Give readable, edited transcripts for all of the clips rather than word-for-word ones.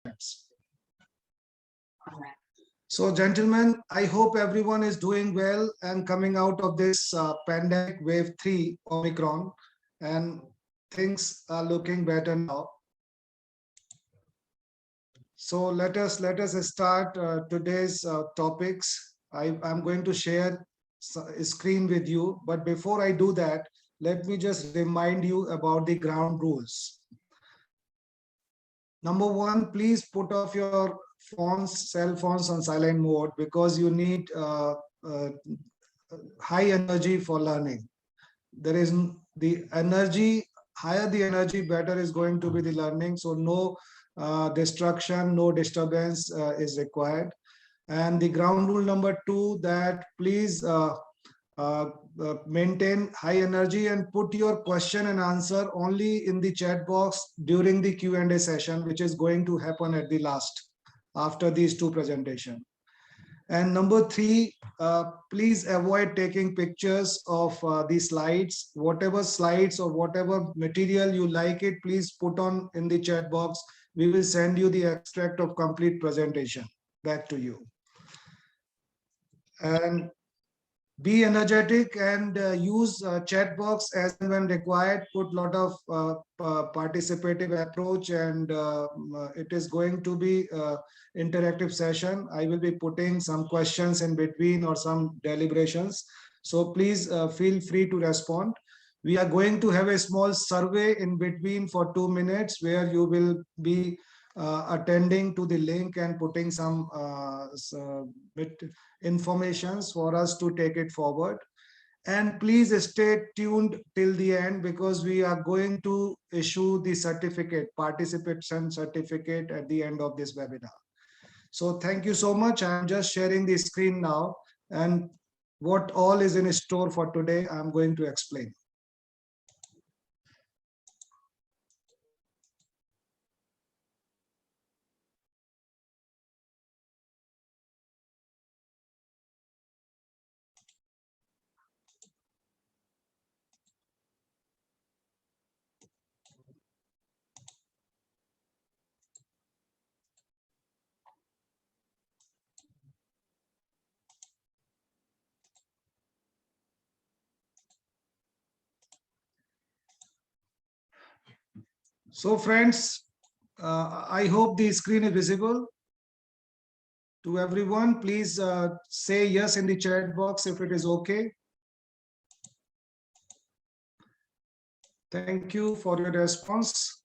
minutes. So, gentlemen, I hope everyone is doing well and coming out of this pandemic wave 3 Omicron, and things are looking better now. So let us start today's topics. I'm going to share a screen with you, but before I do that, let me just remind you about the ground rules. Number one, please put off your cell phones on silent mode, because you need high energy for learning. There is the energy, higher the energy, better is going to be the learning. So no destruction, no disturbance is required. And the ground rule number two, that please maintain high energy and put your question and answer only in the chat box during the Q&A session, which is going to happen at the last after these two presentations. And number three, please avoid taking pictures of the slides. Whatever slides or whatever material you like it, please put on in the chat box. We will send you the extract of complete presentation back to you. And be energetic and use chat box as and when required. Put lot of participative approach, and it is going to be interactive session. I will be putting some questions in between or some deliberations. So please feel free to respond. We are going to have a small survey in between for 2 minutes, where you will be attending to the link and putting some informations for us to take it forward. And please stay tuned till the end, because we are going to issue the certificate, participation certificate, at the end of this webinar. So thank you so much. I'm just sharing the screen now, and what all is in store for today, I'm going to explain. So friends, I hope the screen is visible to everyone. Please say yes in the chat box if it is okay. Thank you for your response.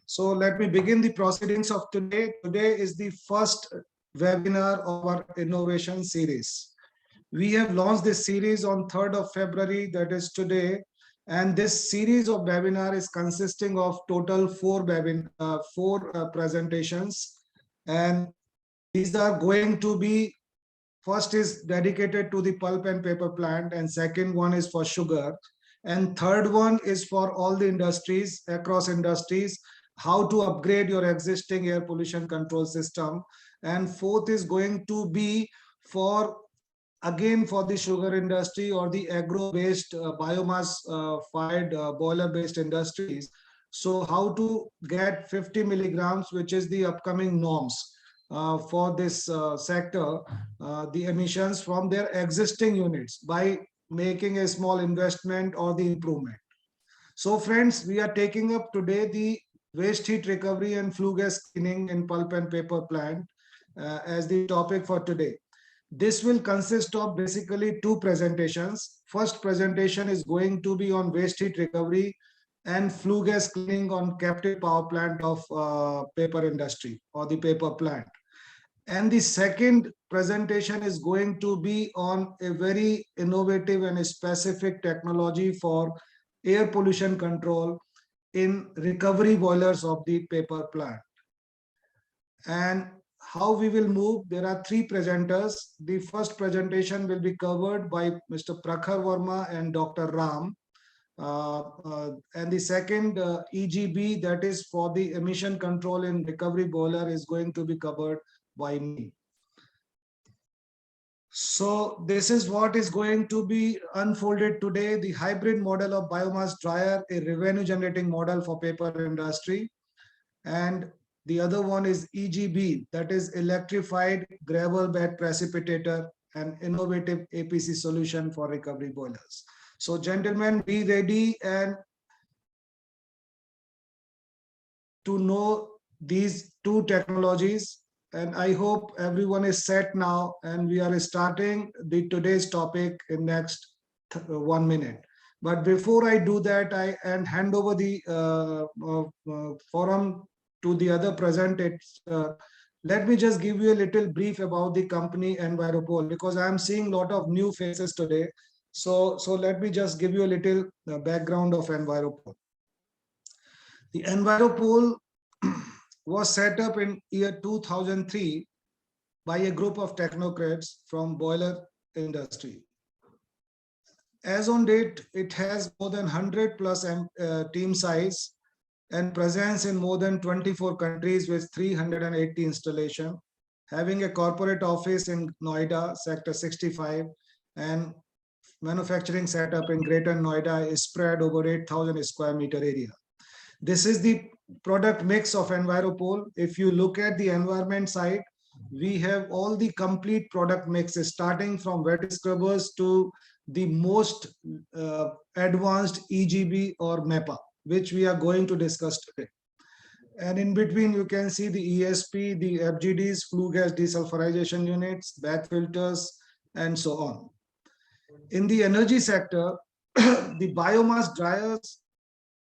So let me begin the proceedings of today. Today is the first webinar of our innovation series. We have launched this series on 3rd of February, that is today. And this series of webinar is consisting of total four presentations. And these are going to be, first is dedicated to the pulp and paper plant, and second one is for sugar. And third one is for all the industries, across industries, how to upgrade your existing air pollution control system. And fourth is going to be for, again, for the sugar industry or the agro-based biomass fired boiler-based industries. So how to get 50 milligrams, which is the upcoming norms for this sector, the emissions from their existing units, by making a small investment or the improvement. So friends, we are taking up today the waste heat recovery and flue gas cleaning in pulp and paper plant as the topic for today. This will consist of basically two presentations. First presentation is going to be on waste heat recovery and flue gas cleaning on captive power plant of paper industry or the paper plant. And the second presentation is going to be on a very innovative and specific technology for air pollution control in recovery boilers of the paper plant. And how we will move, there are three presenters. The first presentation will be covered by Mr. Prakhar Verma and Dr. Ram. And the second EGB, that is for the emission control in recovery boiler, is going to be covered by me. So this is what is going to be unfolded today: the hybrid model of biomass dryer, a revenue generating model for paper industry. And The other one is EGB, that is electrified gravel bed precipitator, an innovative APC solution for recovery boilers. So gentlemen, be ready and to know these two technologies. And I hope everyone is set now, and we are starting the today's topic in next 1 minute. But before I do that, I and hand over the forum to the other presenters. Let me just give you a little brief about the company Enviropol, because I am seeing a lot of new faces today. So let me just give you a little background of Enviropol. The Enviropol was set up in year 2003 by a group of technocrats from boiler industry. As on date, it has more than 100 plus team size and presence in more than 24 countries with 380 installation, having a corporate office in Noida, Sector 65, and manufacturing setup in Greater Noida is spread over 8,000 square meter area. This is the product mix of Enviropol. If you look at the environment side, we have all the complete product mixes, starting from wet scrubbers to the most advanced EGB or MEPA, which we are going to discuss today. And in between, you can see the ESP, the FGDs, flue gas desulfurization units, back filters, and so on. In the energy sector, the biomass dryers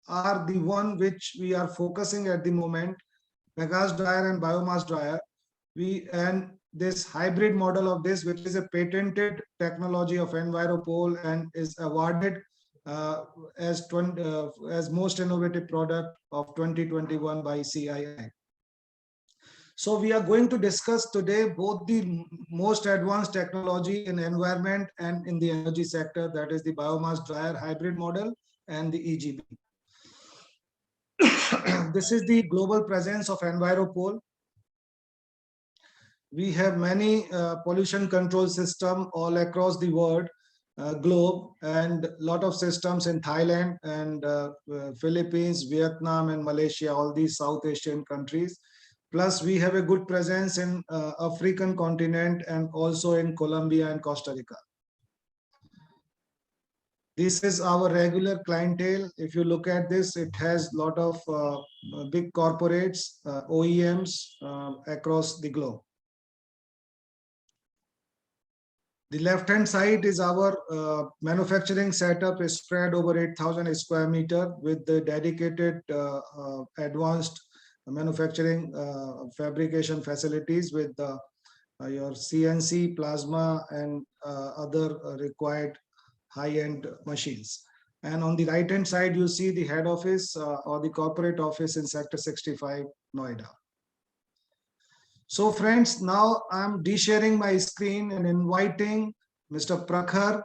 are the one which we are focusing at the moment, bagasse dryer and biomass dryer. And this hybrid model of this, which is a patented technology of Enviropol and is awarded as most innovative product of 2021 by CII. So we are going to discuss today both the most advanced technology in environment and in the energy sector, that is the biomass dryer hybrid model and the EGB. This is the global presence of Enviropol. We have many pollution control system all across the world, globe, and a lot of systems in Thailand and Philippines, Vietnam, and Malaysia, all these South Asian countries. Plus, we have a good presence in African continent and also in Colombia and Costa Rica. This is our regular clientele. If you look at this, it has a lot of big corporates, OEMs across the globe. The left-hand side is our manufacturing setup is spread over 8,000 square meter with the dedicated advanced manufacturing fabrication facilities with your CNC, plasma, and other required high-end machines. And on the right-hand side, you see the head office or the corporate office in Sector 65, Noida. So friends, now I'm de-sharing my screen and inviting Mr. Prakhar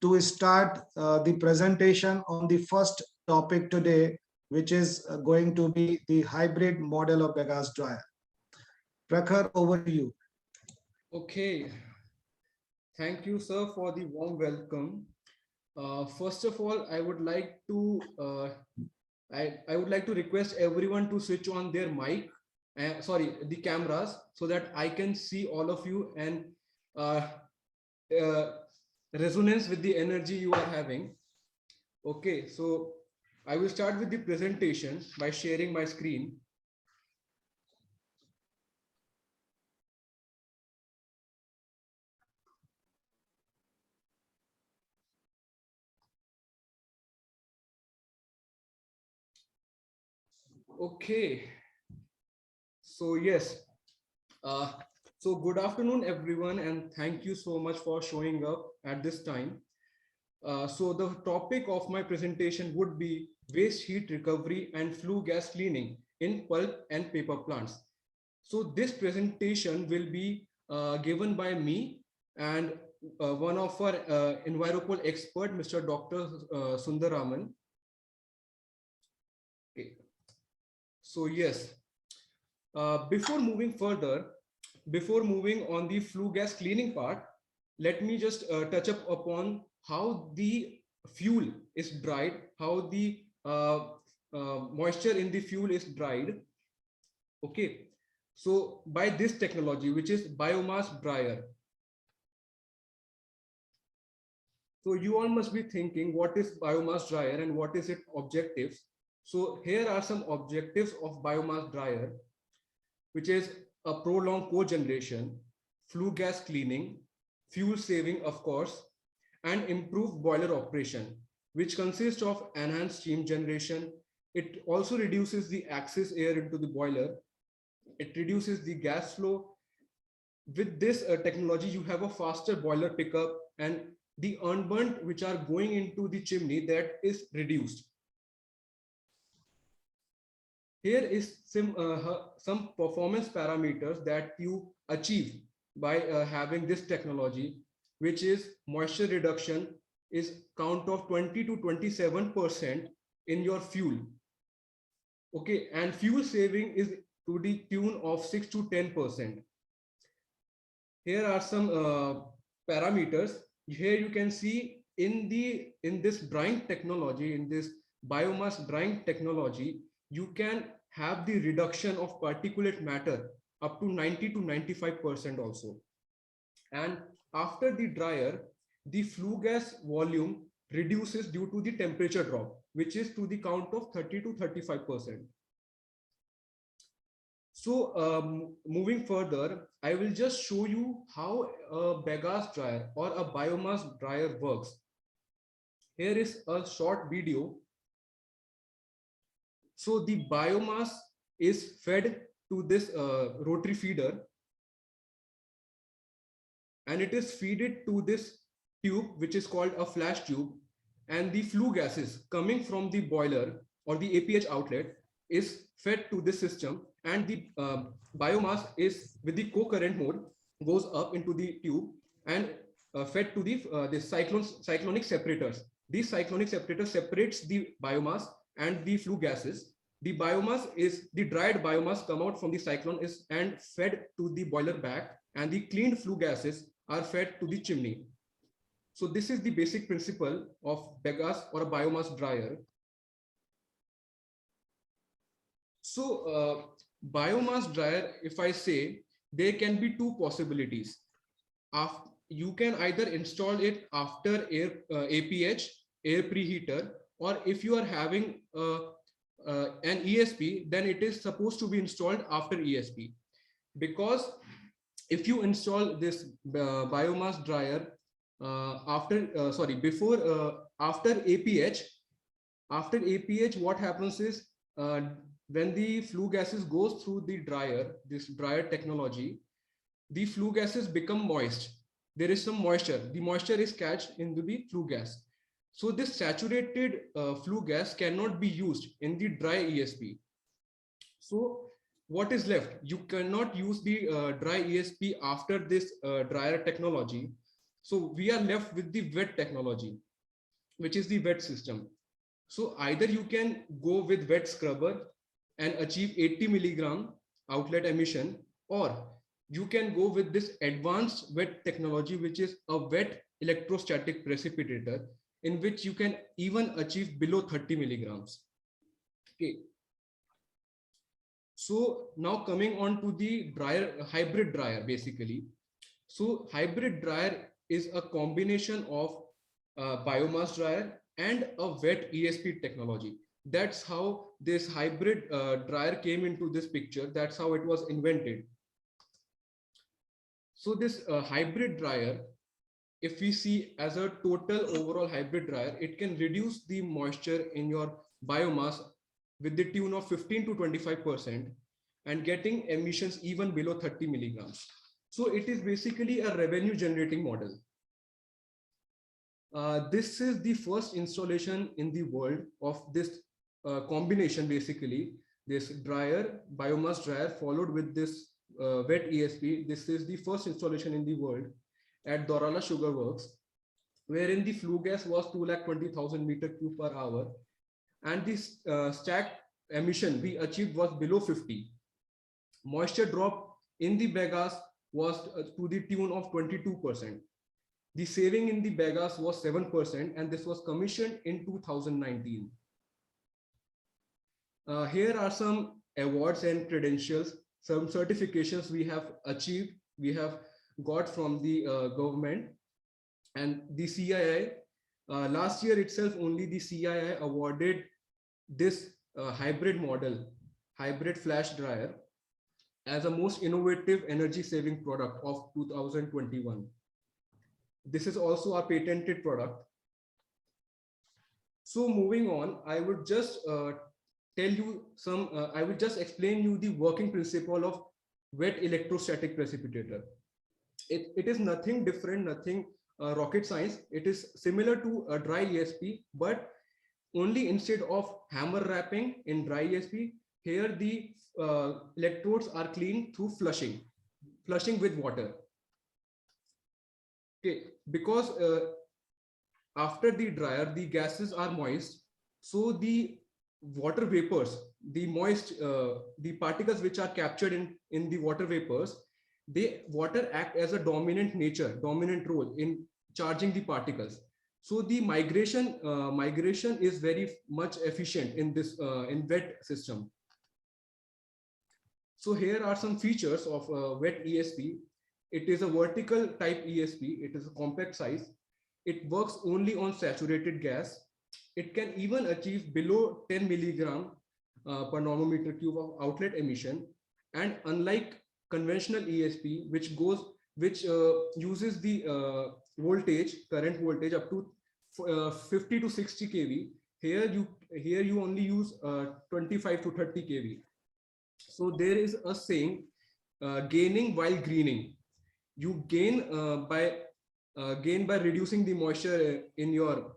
to start the presentation on the first topic today, which is going to be the hybrid model of bagasse dryer. Prakhar, over to you. Okay. Thank you, sir, for the warm welcome. First of all, I would like to request everyone to switch on their mic, the cameras, so that I can see all of you and resonance with the energy you are having. Okay, so I will start with the presentation by sharing my screen. Okay, so yes, so good afternoon, everyone, and thank you so much for showing up at this time. So the topic of my presentation would be waste heat recovery and flue gas cleaning in pulp and paper plants. So this presentation will be given by me and one of our Enviropol expert, Mr. Dr. Sundaraman. Okay. So yes, before moving further, before moving on the flue gas cleaning part, let me just touch up upon how the fuel is dried, how the moisture in the fuel is dried. Okay, so by this technology, which is biomass dryer, so you all must be thinking what is biomass dryer and what is its objectives. So here are some objectives of biomass dryer, which is a prolonged cogeneration, flue gas cleaning, fuel saving, of course, and improved boiler operation, which consists of enhanced steam generation. It also reduces the excess air into the boiler. It reduces the gas flow. With this technology, you have a faster boiler pickup, and the unburnt which are going into the chimney, that is reduced. Here is some performance parameters that you achieve by having this technology, which is moisture reduction is count of 20 to 27% in your fuel. Okay, and fuel saving is to the tune of 6 to 10%. Here are some parameters. Here you can see in this drying technology, in this biomass drying technology, you can have the reduction of particulate matter up to 90 to 95% also. And after the dryer, the flue gas volume reduces due to the temperature drop, which is to the count of 30 to 35%. So moving further, I will just show you how a bagasse dryer or a biomass dryer works. Here is a short video. So the biomass is fed to this rotary feeder, and it is fed to this tube, which is called a flash tube, and the flue gases coming from the boiler or the APH outlet is fed to this system, and the biomass is with the co-current mode goes up into the tube and fed to the cyclonic separators. These cyclonic separators separates the biomass and the flue gases. The biomass is the dried biomass come out from the cyclone is and fed to the boiler back, and the cleaned flue gases are fed to the chimney. So this is the basic principle of bagasse or a biomass dryer. So biomass dryer, if I say, there can be two possibilities. You can either install it after APH, air preheater, or if you are having an ESP, then it is supposed to be installed after ESP. Because if you install this biomass dryer after APH, what happens is when the flue gases goes through the dryer, this dryer technology, the flue gases become moist. There is some moisture. The moisture is catched into the flue gas. So this saturated flue gas cannot be used in the dry ESP. So what is left? You cannot use the dry ESP after this dryer technology. So we are left with the wet technology, which is the wet system. So either you can go with wet scrubber and achieve 80 milligram outlet emission, or you can go with this advanced wet technology, which is a wet electrostatic precipitator, in which you can even achieve below 30 milligrams. Okay. So now coming on to the hybrid dryer, basically. So hybrid dryer is a combination of biomass dryer and a wet ESP technology. That's how this hybrid dryer came into this picture. That's how it was invented. So this hybrid dryer, if we see as a total overall hybrid dryer, it can reduce the moisture in your biomass with the tune of 15 to 25% and getting emissions even below 30 milligrams. So it is basically a revenue generating model. This is the first installation in the world of this combination, basically this dryer, biomass dryer followed with this wet ESP. This is the first installation in the world at Dorala Sugar Works, wherein the flue gas was 220,000 meter cube per hour, and this stacked emission we achieved was below 50. Moisture drop in the bagasse was to the tune of 22%. The saving in the bagasse was 7%, and this was commissioned in 2019. Here are some awards and credentials, some certifications we have achieved, we have got from the government. And the CII, last year itself, only the CII awarded this hybrid model, hybrid flash dryer, as a most innovative energy saving product of 2021. This is also a patented product. So moving on, I would just tell you some, I will just explain you the working principle of wet electrostatic precipitator. It is nothing different, nothing rocket science. It is similar to a dry ESP, but only instead of hammer wrapping in dry ESP, here the electrodes are cleaned through flushing, flushing with water. Okay, because after the dryer, the gases are moist, so the water vapors, the moist, the particles which are captured in the water vapors, they water act as a dominant role in charging the particles. So the migration is very much efficient in this in wet system. So here are some features of wet ESP. It is a vertical type ESP. It is a compact size. It works only on saturated gas. It can even achieve below 10 milligram per nanometer cube of outlet emission. And unlike conventional ESP, which uses the current voltage up to 50 to 60 kV, here you only use 25 to 30 kV. So there is a saying, gaining while greening. You gain by reducing the moisture in your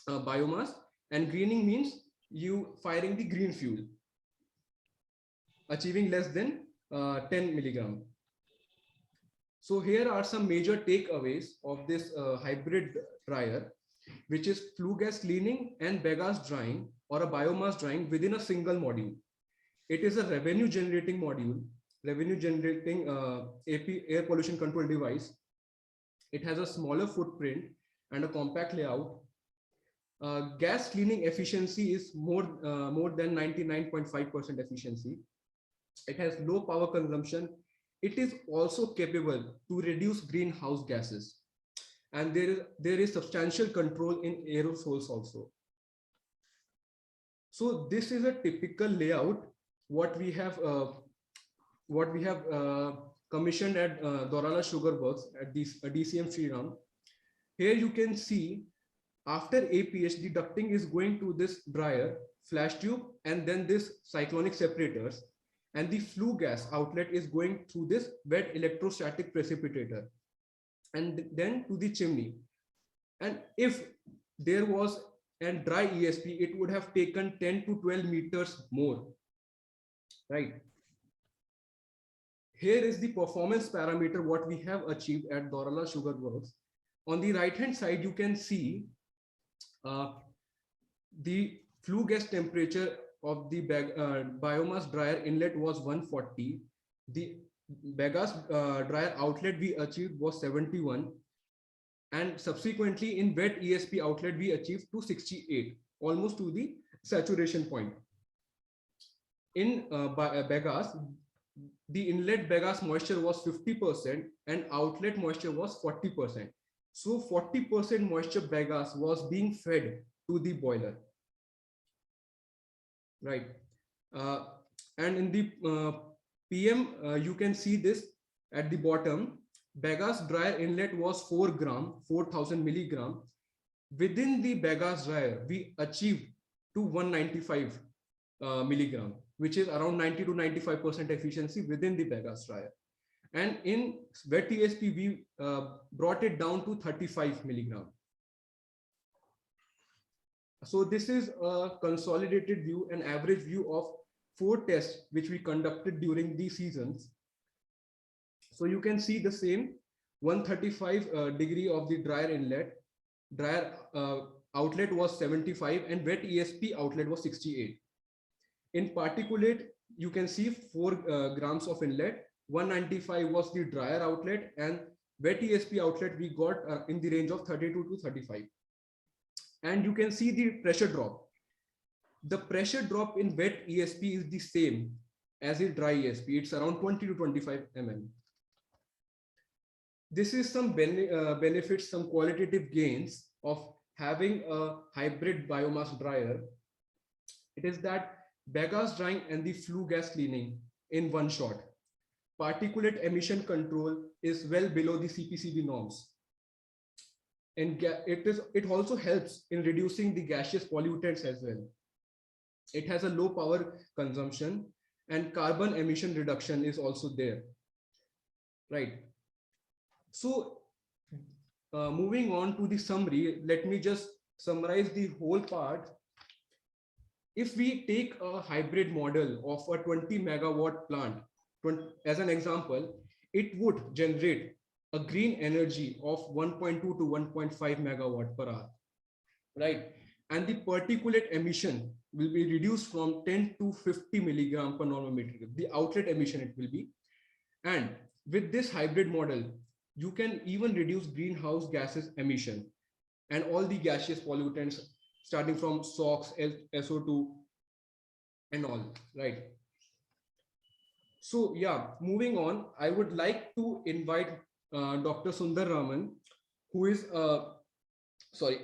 biomass, and greening means you firing the green fuel, achieving less than 10 milligram. So here are some major takeaways of this hybrid dryer, which is flue gas cleaning and bagasse drying, or a biomass drying within a single module. It is a revenue generating module, revenue generating air pollution control device. It has a smaller footprint and a compact layout. Gas cleaning efficiency is more than 99.5% efficiency. It has low power consumption. It is also capable to reduce greenhouse gases. And there is substantial control in aerosols also. So this is a typical layout what we have commissioned at Dorala Sugar Works at DCM Sriram. Here you can see, after APH, the ducting is going to this dryer, flash tube, and then this cyclonic separators, and the flue gas outlet is going through this wet electrostatic precipitator, and then to the chimney. And if there was a dry ESP, it would have taken 10 to 12 meters more, right? Here is the performance parameter what we have achieved at Dorala Sugar Works. On the right hand side, you can see the flue gas temperature of the biomass dryer inlet was 140. The bagasse dryer outlet we achieved was 71. And subsequently in wet ESP outlet, we achieved 268, almost to the saturation point. In bagasse, the inlet bagasse moisture was 50% and outlet moisture was 40%. So 40% moisture bagasse was being fed to the boiler, right? And in the PM, you can see this at the bottom. Bagasse dryer inlet was 4,000 milligram. Within the bagasse dryer, we achieved to 195 milligram, which is around 90 to 95% efficiency within the bagasse dryer. And in wet ESP, we brought it down to 35 milligram. So this is a consolidated view, an average view of 4 tests which we conducted during the seasons. So you can see the same 135 degree of the dryer inlet, dryer outlet was 75, and wet ESP outlet was 68. In particulate, you can see 4 grams of inlet, 195 was the dryer outlet, and wet ESP outlet we got in the range of 32 to 35. And you can see the pressure drop. The pressure drop in wet ESP is the same as a dry ESP. It's around 20 to 25 mm. This is some benefits, some qualitative gains of having a hybrid biomass dryer. It is that bagasse drying and the flue gas cleaning in one shot. Particulate emission control is well below the CPCB norms. And it also helps in reducing the gaseous pollutants as well. It has a low power consumption and carbon emission reduction is also there. Right. So moving on to the summary, let me just summarize the whole part. If we take a hybrid model of a 20 megawatt plant, as an example, it would generate a green energy of 1.2 to 1.5 megawatt per hour, right? And the particulate emission will be reduced from 10 to 50 milligram per normal meter cube. The outlet emission it will be. And with this hybrid model, you can even reduce greenhouse gases emission and all the gaseous pollutants starting from SOx, SO2 and all, right? So yeah, moving on, I would like to invite Dr. Sundar Raman, who is, sorry,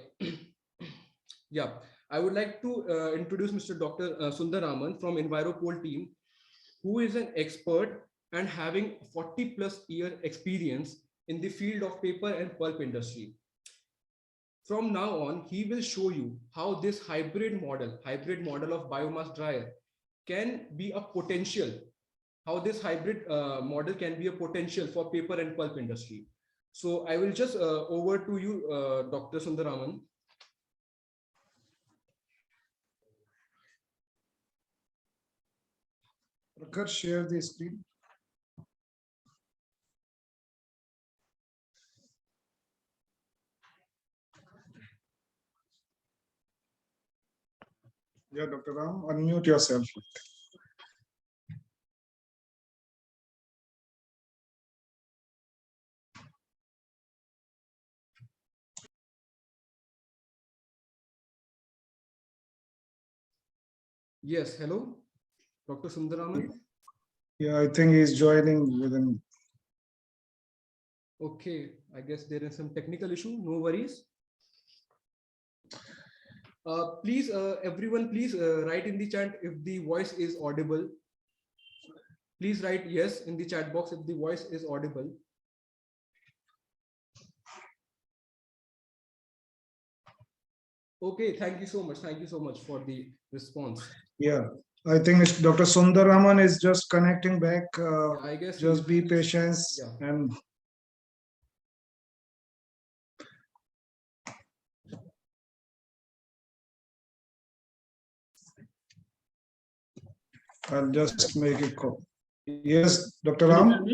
yeah, I would like to introduce Mr. Dr. Sundar Raman from EnviroPol team, who is an expert and having 40 plus year experience in the field of paper and pulp industry. From now on, he will show you how this hybrid model of biomass dryer can be a potential, how this hybrid model can be a potential for paper and pulp industry. So I will just over to you, Dr. Sundaraman. Prakhar, share the screen. Yeah, Dr. Ram, unmute yourself. Yes, hello, Dr. Sundaraman. Yeah, I think he's joining within. Okay, I guess there is some technical issue. No worries. Please, everyone, please write in the chat if the voice is audible. Please write yes in the chat box if the voice is audible. Okay, thank you so much. Thank you so much for the response. Yeah, I think Dr. Sundar Raman is just connecting back. I guess just be patient and I'll just make it call. Yes, Dr. Ram.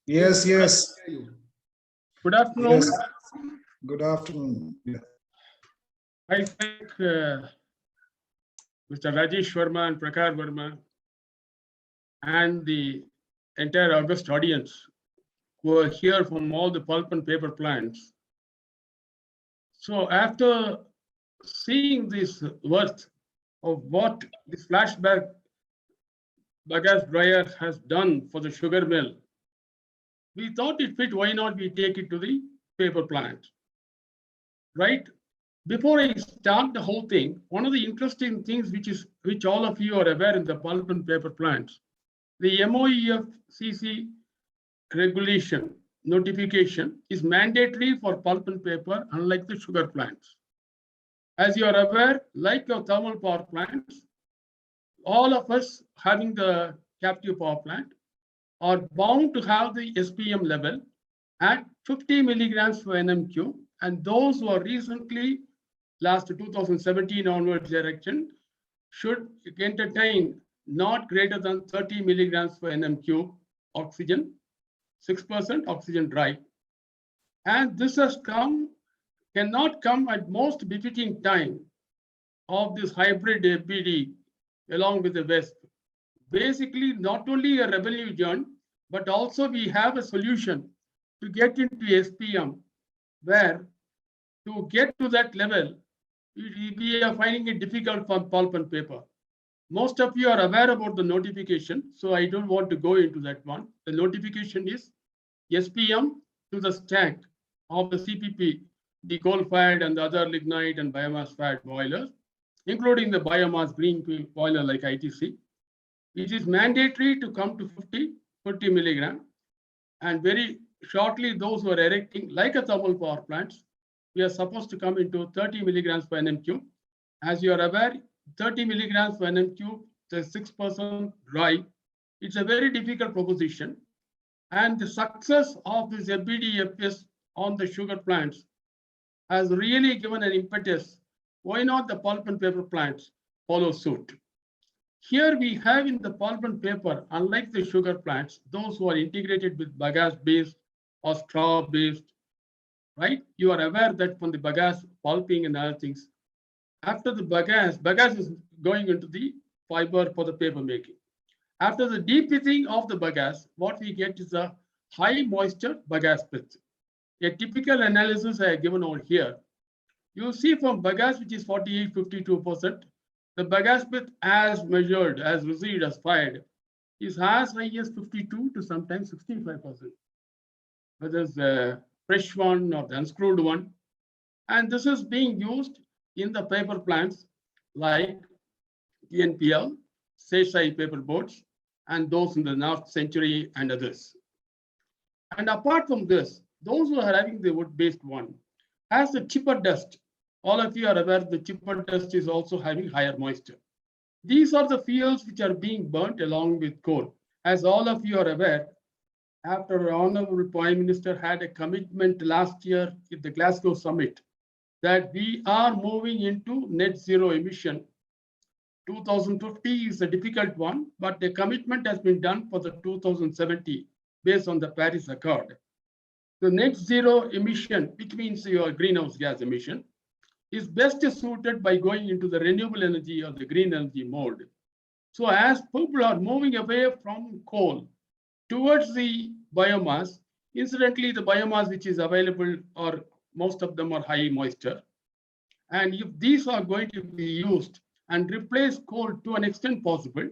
Yes, yes. Good afternoon. Yes. Good afternoon. Yeah. I thank Mr. Rajesh Verma and Prakar Verma and the entire August audience who are here from all the pulp and paper plants. So after seeing this worth of what this flashback bagasse dryer has done for the sugar mill, we thought it fit, why not we take it to the paper plant, right? Before I start the whole thing, one of the interesting things which all of you are aware in the pulp and paper plants, the MOEFCC regulation notification is mandatory for pulp and paper, unlike the sugar plants. As you are aware, like your thermal power plants, all of us having the captive power plant are bound to have the SPM level at 50 milligrams per NMQ, and those who are recently last 2017 onwards direction should entertain not greater than 30 milligrams per NMQ oxygen, 6% oxygen dry. And this cannot come at most befitting time of this hybrid APD along with the WESP. Basically, not only a revenue joint, but also we have a solution to get into SPM, where to get to that level, we are finding it difficult for pulp and paper. Most of you are aware about the notification, so I don't want to go into that one. The notification is SPM to the stack of the CPP, the coal-fired and the other lignite and biomass-fired boilers, including the biomass green boiler like ITC. It is mandatory to come to 40 milligram, and very shortly those who are erecting like a thermal power plants, we are supposed to come into 30 milligrams per nm cube. As you are aware, 30 milligrams per nm cube, the 6% dry. It's a very difficult proposition. And the success of this FBDFS on the sugar plants has really given an impetus. Why not the pulp and paper plants follow suit? Here we have in the pulp and paper, unlike the sugar plants, those who are integrated with bagasse-based or straw-based, right? You are aware that from the bagasse pulping and other things, after the bagasse is going into the fiber for the paper making. After the de-pithing of the bagasse, what we get is a high moisture bagasse pith. A typical analysis I have given over here. You see from bagasse, which is 48, 52%, the bagasse pith as measured, as received, as fired, is as high as 52 to sometimes 65%. Whether it's the fresh one or the unscrewed one. And this is being used in the paper plants like TNPL, Seshai paper boards, and those in the North Century and others. And apart from this, those who are having the wood-based one has the chipper dust. All of you are aware the chipper dust is also having higher moisture. These are the fuels which are being burnt along with coal. As all of you are aware, after Honorable Prime Minister had a commitment last year at the Glasgow summit that we are moving into net zero emission. 2050 is a difficult one, but the commitment has been done for the 2070 based on the Paris Accord. The net zero emission, which means your greenhouse gas emission, is best suited by going into the renewable energy or the green energy mode. So as people are moving away from coal towards the biomass, incidentally, the biomass which is available, or most of them are high moisture. And if these are going to be used and replace coal to an extent possible,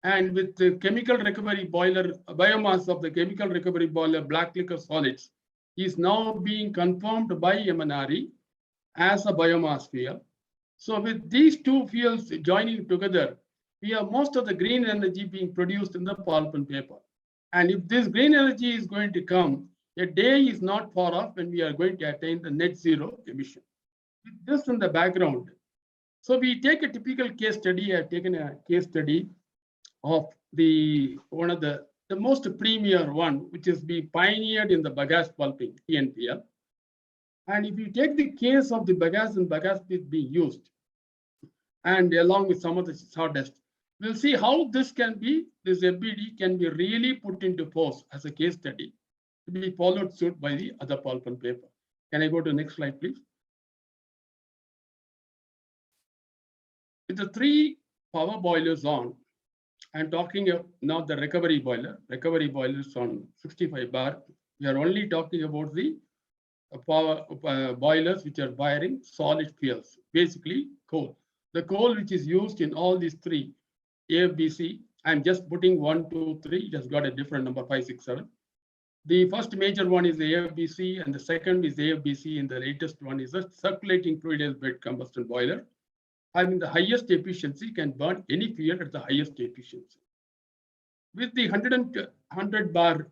and with the chemical recovery boiler, biomass of the chemical recovery boiler, black liquor solids, is now being confirmed by MNRE as a biomass fuel. So with these two fuels joining together, we have most of the green energy being produced in the pulp and paper. And if this green energy is going to come, a day is not far off when we are going to attain the net zero emission. With this in the background, so we take a typical case study. I have taken a case study of one of the most premier one, which is be pioneered in the bagasse pulping, TNPL. And if you take the case of the bagasse and bagasse pith being used, and along with some of the sawdust, we'll see how this FBD can be really put into force as a case study to be followed suit by the other pulp and paper. Can I go to the next slide, please? With the 3 power boilers on, I'm talking of now the recovery boilers on 65 bar. We are only talking about the power boilers which are firing solid fuels, basically coal. The coal which is used in all these 3, AFBC, I'm just putting 1, 2, 3, it has got a different number, 5, 6, 7. The first major one is the AFBC, and the second is AFBC, and the latest one is a circulating fluid bed combustion boiler. Having the highest efficiency, can burn any fuel at the highest efficiency. With the 100 bar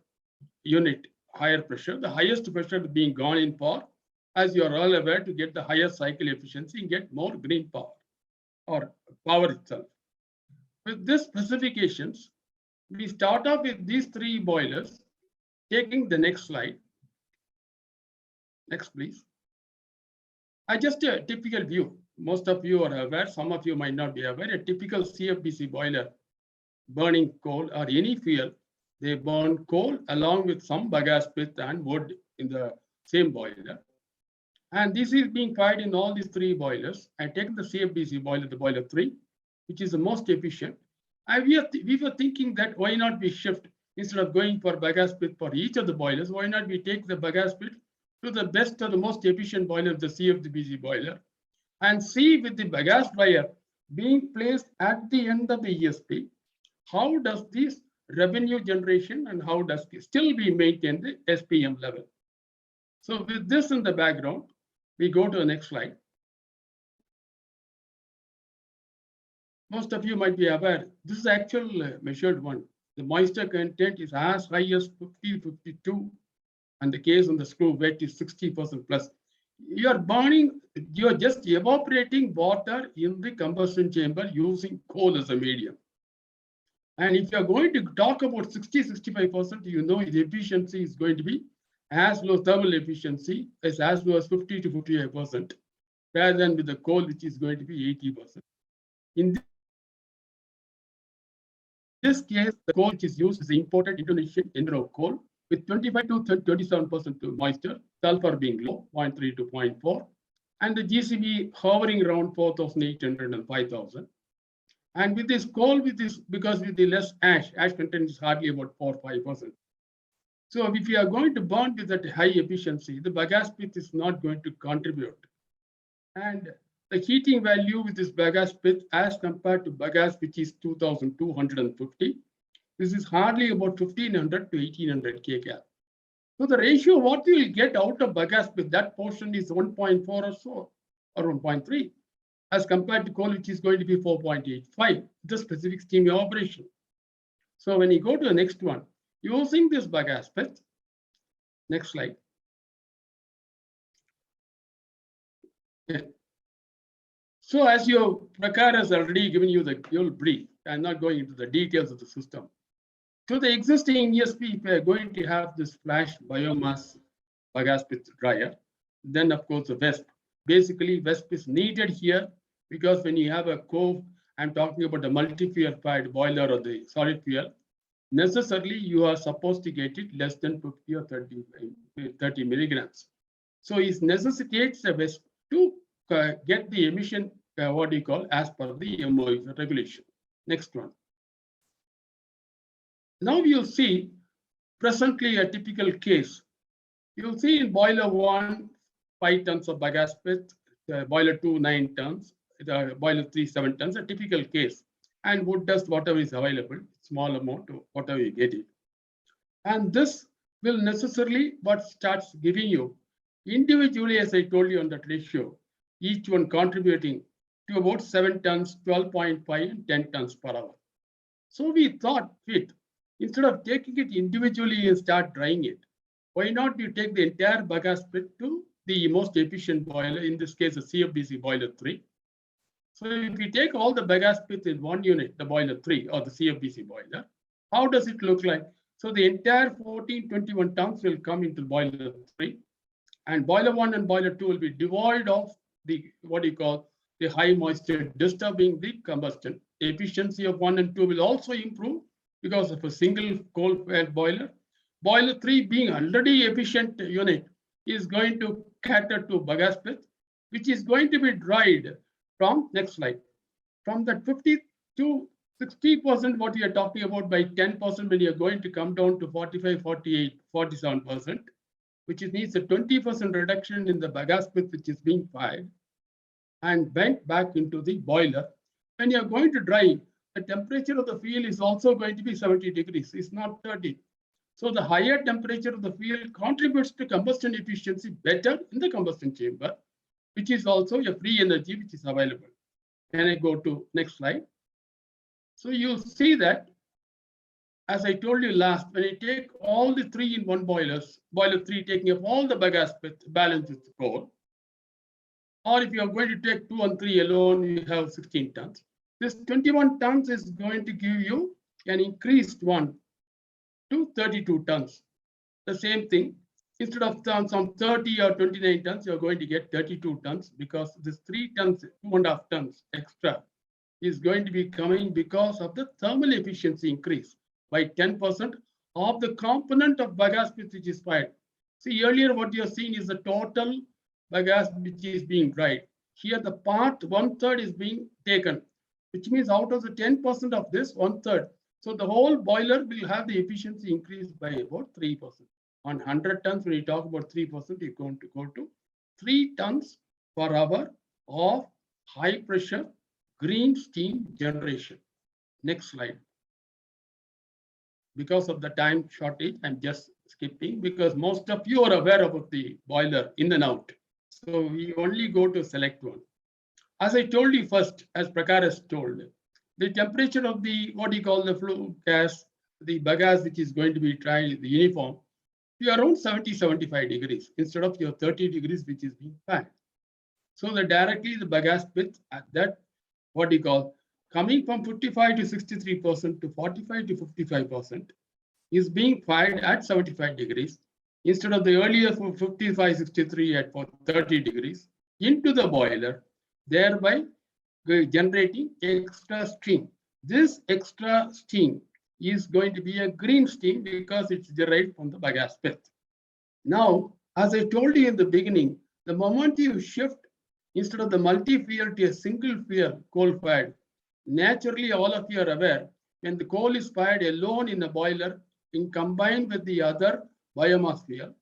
unit, higher pressure, the highest pressure being gone in for, as you are all aware, to get the higher cycle efficiency and get more green power or power itself. With these specifications, we start off with these 3 boilers, taking the next slide. Next, please. Just a typical view. Most of you are aware, some of you might not be aware, a typical CFBC boiler burning coal or any fuel, they burn coal along with some bagasse pith and wood in the same boiler. And this is being fired in all these 3 boilers. I take the CFBC boiler, the boiler 3, which is the most efficient. And we were thinking that why not we shift, instead of going for bagasse pith for each of the boilers, why not we take the bagasse pith to the best or the most efficient boiler of the CFBC boiler, and see with the bagasse dryer being placed at the end of the ESP, how does this revenue generation and how does it still be maintained the SPM level? So with this in the background, we go to the next slide. Most of you might be aware, this is actual measured one. The moisture content is as high as 50, 52, and the case on the screw wet is 60% plus. You are burning, you are just evaporating water in the combustion chamber using coal as a medium. And if you are going to talk about 60, 65%, you know the efficiency is going to be as low, thermal efficiency is as low as 50 to 55%, rather than with the coal, which is going to be 80%. In this case, the coal which is used is imported Indonesian Endro coal with 25 to 27% moisture, sulfur being low, 0.3 to 0.4, and the GCB hovering around 4,800 and 5,000. And with this coal, because with the less ash content is hardly about 4 or 5%. So if you are going to burn with that high efficiency, the bagasse pit is not going to contribute. And the heating value with this bagasse pit as compared to bagasse, which is 2,250, this is hardly about 1,500 to 1,800 kcal. So the ratio, what you will get out of bagasse pit, that portion is 1.4 or so, or 1.3, as compared to coal, which is going to be 4.85, the specific steam evaporation. So when you go to the next one, using this bagasse pit, next slide. Yeah. So as your Prakar has already given you the fuel brief, I'm not going into the details of the system. To the existing ESP, if we are going to have this flash biomass bagasse pit dryer, then of course the VESP. Basically, VESP is needed here because when you have a cove, I'm talking about the multi-fuel fired boiler or the solid fuel, necessarily you are supposed to get it less than 50 or 30 milligrams. So it necessitates a VESP to get the emission, what do you call, as per the MOE regulation. Next one. Now you'll see presently a typical case. You'll see in boiler 1, 5 tons of bagasse pit, boiler 2, 9 tons, boiler 3, 7 tons, a typical case. And wood dust, whatever is available, small amount of whatever you get it. And this will necessarily what starts giving you individually, as I told you on that ratio, each one contributing to about 7 tons, 12.5 and 10 tons per hour. So we thought fit, instead of taking it individually and start drying it, why not you take the entire bagasse pit to the most efficient boiler, in this case, a CFBC boiler 3. So if you take all the bagasse pit in one unit, the boiler 3 or the CFBC boiler, how does it look like? So the entire 1421 tons will come into boiler 3, and boiler 1 and boiler 2 will be devoid of the, what do you call, the high moisture disturbing the combustion. The efficiency of 1 and 2 will also improve because of a single coal-fired boiler. Boiler 3 being already efficient unit is going to cater to bagasse pit, which is going to be dried from, next slide, from that 50 to 60% what we are talking about by 10% when you're going to come down to 45, 48, 47%, which needs a 20% reduction in the bagasse pit which is being fired and went back into the boiler. When you're going to dry, the temperature of the fuel is also going to be 70 degrees. It's not 30. So the higher temperature of the fuel contributes to combustion efficiency better in the combustion chamber, which is also a free energy which is available. Can I go to next slide? So you'll see that, as I told you last, when you take all the 3 in one boilers, boiler 3 taking up all the bagasse pit, balance with coal, or if you are going to take 2 and 3 alone, you have 16 tons. This 21 tons is going to give you an increased one to 32 tons. The same thing, instead of some 30 or 29 tons, you're going to get 32 tons because this 3 tons, 2.5 tons extra is going to be coming because of the thermal efficiency increase by 10% of the component of bagasse pit which is fired. See, earlier what you're seeing is the total bagasse which is being dried. Here the part 1/3 is being taken, which means out of the 10% of this 1/3. So the whole boiler will have the efficiency increased by about 3%. On 100 tons, when you talk about 3%, you're going to go to 3 tons per hour of high pressure green steam generation. Next slide. Because of the time shortage, I'm just skipping because most of you are aware about the boiler in and out. So we only go to select one. As I told you first, as Prakar has told, the temperature of the, what you call the flue gas, the bagasse which is going to be tried, the uniform, be around 70, 75 degrees instead of your 30 degrees which is being fanned. So the directly the bagasse pit at that, what you call, coming from 55 to 63% to 45 to 55% is being fired at 75 degrees instead of the earlier 55, 63 at 30 degrees into the boiler, thereby generating extra steam. This extra steam is going to be a green steam because it's derived from the bagasse pit. Now, as I told you in the beginning, the moment you shift instead of the multi-fuel to a single fuel coal-fired, naturally all of you are aware, when the coal is fired alone in a boiler in combined with the other biomass fuel,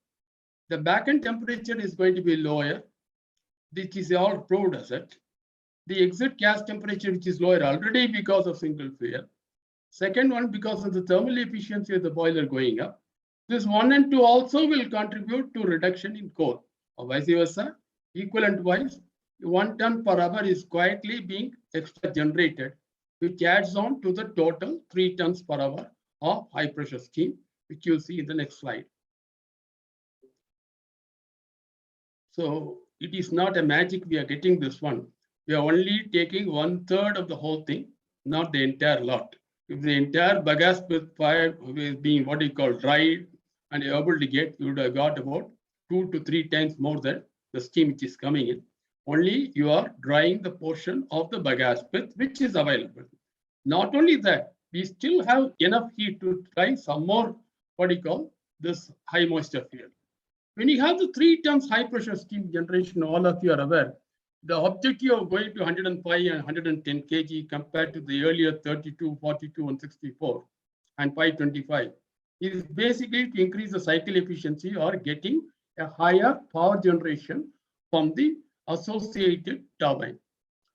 the back-end temperature is going to be lower, which is all proved as it. The exit gas temperature, which is lower already because of single fuel. Second one, because of the thermal efficiency of the boiler going up. This 1 and 2 also will contribute to reduction in coal, or vice versa. Equivalent wise, 1 ton per hour is quietly being extra generated, which adds on to the total 3 tons per hour of high pressure steam, which you'll see in the next slide. So it is not a magic we are getting this one. We are only taking 1/3 of the whole thing, not the entire lot. If the entire bagasse with fire is being what you call dried and you're able to get, you would have got about 2 to 3 times more than the steam which is coming in. Only you are drying the portion of the bagasse pit which is available. Not only that, we still have enough heat to try some more what you call this high moisture fuel. When you have the 3 tons high pressure steam generation, all of you are aware, the objective of going to 105 and 110 kg compared to the earlier 32, 42, and 64 and 525 is basically to increase the cycle efficiency or getting a higher power generation from the associated turbine.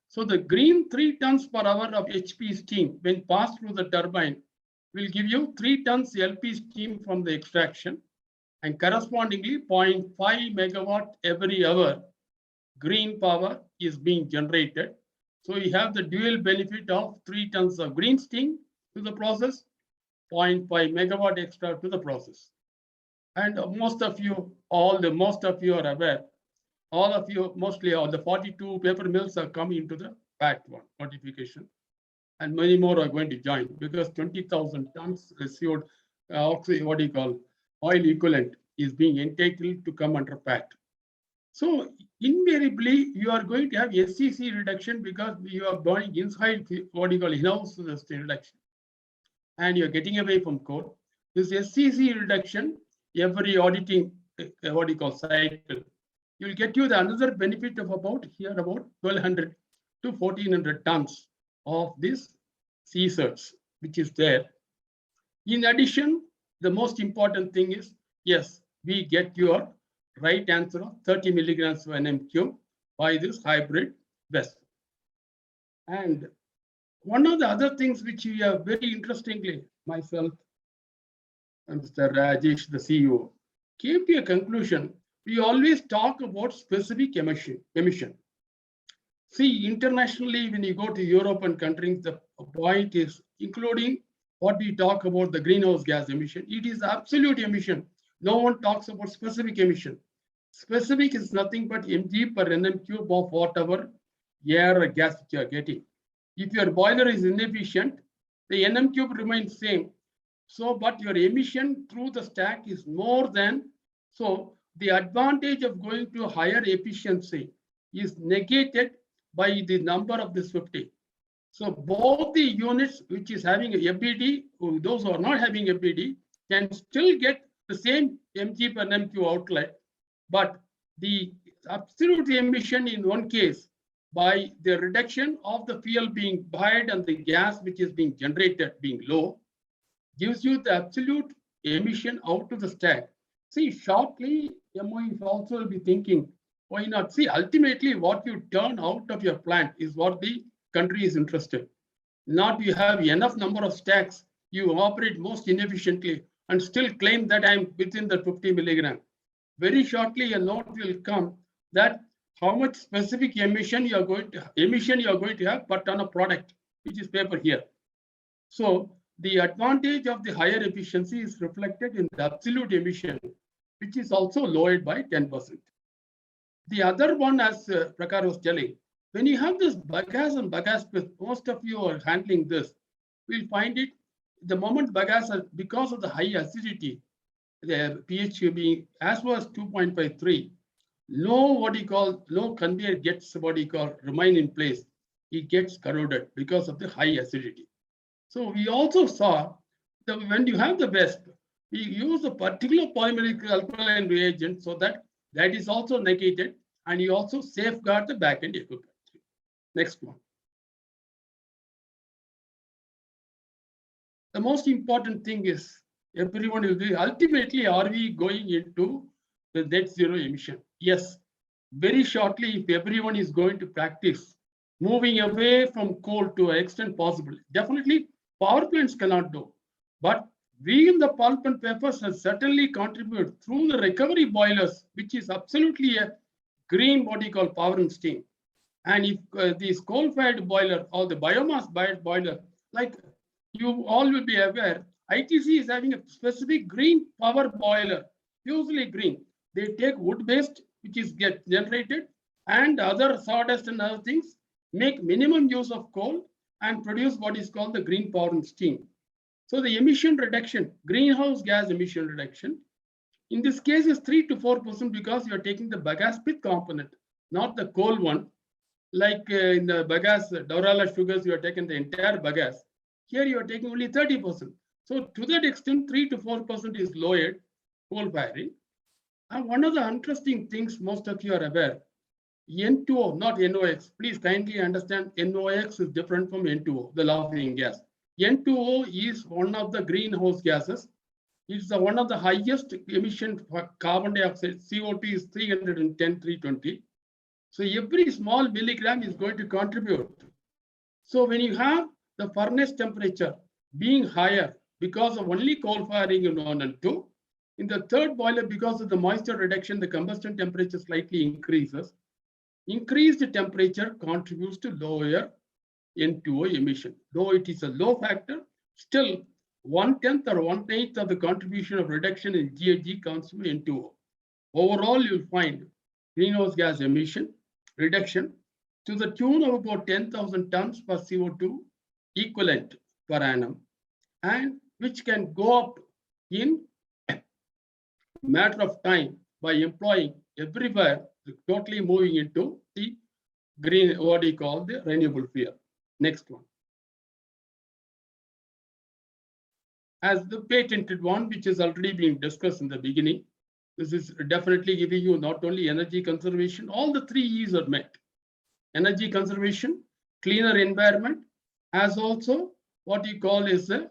So the green 3 tons per hour of HP steam when passed through the turbine will give you 3 tons LP steam from the extraction and correspondingly 0.5 megawatt every hour green power is being generated. So you have the dual benefit of 3 tons of green steam to the process, 0.5 megawatt extra to the process. And most of you are aware, all of you, mostly all the 42 paper mills are coming into the Pact 1 notification. And many more are going to join because 20,000 tons received what do you call oil equivalent is being entitled to come under Pact. So invariably, you are going to have SCC reduction because you are burning inside what you call in-house reduction, and you're getting away from coal. This SCC reduction, every auditing what you call cycle, you'll get you the another benefit of about 1,200 to 1,400 tons of this CSERs, which is there. In addition, the most important thing is, yes, we get your right answer of 30 milligrams per NMQ by this hybrid vessel. And one of the other things which we have very interestingly, myself and Mr. Rajesh, the CEO, came to a conclusion. We always talk about specific emission. See, internationally, when you go to European countries, the point is, including what we talk about the greenhouse gas emission, it is absolute emission. No one talks about specific emission. Specific is nothing but mg per nm cube of whatever air or gas you are getting. If your boiler is inefficient, the nm cube remains same. So, but your emission through the stack is more than, so the advantage of going to higher efficiency is negated by the number of this 50. So both the units which is having a FBD, those who are not having FBD, can still get the same mg per nm outlet, but the absolute emission in one case by the reduction of the fuel being burned and the gas which is being generated being low gives you the absolute emission out to the stack. See, shortly, MOE also will be thinking, why not? See, ultimately, what you turn out of your plant is what the country is interested. Not you have enough number of stacks, you operate most inefficiently and still claim that I'm within the 50 milligram. Very shortly, a note will come that how much specific emission you are going to have per ton of product, which is paper here. So the advantage of the higher efficiency is reflected in the absolute emission, which is also lowered by 10%. The other one, as Prakar was telling, when you have this bagasse and bagasse pith, most of you are handling this, we'll find it the moment bagasse, because of the high acidity, the pH being as low as 2.53, no conveyor gets remain in place. It gets corroded because of the high acidity. So we also saw that when you have the WESP, we use a particular polymeric alkaline reagent so that is also negated, and you also safeguard the back-end equipment. Next one. The most important thing is everyone will be ultimately, are we going into the net zero emission? Yes. Very shortly, if everyone is going to practice moving away from coal to an extent possible, definitely power plants cannot do. But we in the pulp and papers have certainly contributed through the recovery boilers, which is absolutely a green what you call power and steam. And if this coal-fired boiler or the biomass-fired boiler, like you all will be aware, ITC is having a specific green power boiler, usually green. They take wood-based, which is get generated, and other sawdust and other things, make minimum use of coal and produce what is called the green power and steam. So the emission reduction, greenhouse gas emission reduction, in this case is 3 to 4% because you are taking the bagasse pith component, not the coal one. Like in the bagasse, Dorala sugars, you are taking the entire bagasse. Here you are taking only 30%. So to that extent, 3 to 4% is lowered coal firing. And one of the interesting things most of you are aware, N2O, not NOx. Please kindly understand NOx is different from N2O, the laughing gas. N2O is one of the greenhouse gases. It's one of the highest emission for carbon dioxide. CO2 is 310, 320. So every small milligram is going to contribute. So when you have the furnace temperature being higher because of only coal firing in 1 and 2, in the third boiler, because of the moisture reduction, the combustion temperature slightly increases. Increased temperature contributes to lower N2O emission. Though it is a low factor, still 1/10 or 1/8 of the contribution of reduction in GHG comes from N2O. Overall, you'll find greenhouse gas emission reduction to the tune of about 10,000 tons per CO2 equivalent per annum, and which can go up in a matter of time by employing everywhere, totally moving into the green, what we call the renewable fuel. Next one. As the patented one, which has already been discussed in the beginning, this is definitely giving you not only energy conservation, all the 3 E's are met. Energy conservation, cleaner environment, as also what you call is the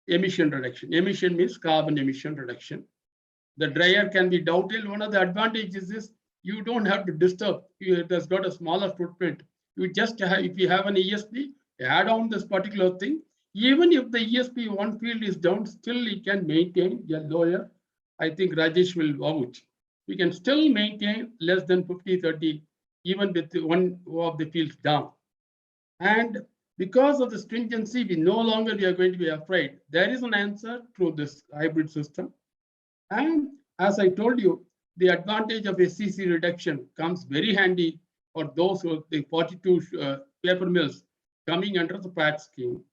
emission reduction. Emission means carbon emission reduction. The dryer can be dowtailed. One of the advantages is you don't have to disturb. It has got a smaller footprint. You just have, if you have an ESP, add on this particular thing. Even if the ESP one field is down, still it can maintain a lower. I think Rajesh will vouch. We can still maintain less than 50, 30, even with one of the fields down. And because of the stringency, we no longer are going to be afraid. There is an answer to this hybrid system. And as I told you, the advantage of SCC reduction comes very handy for those who the 42 paper mills coming under the PAT scheme.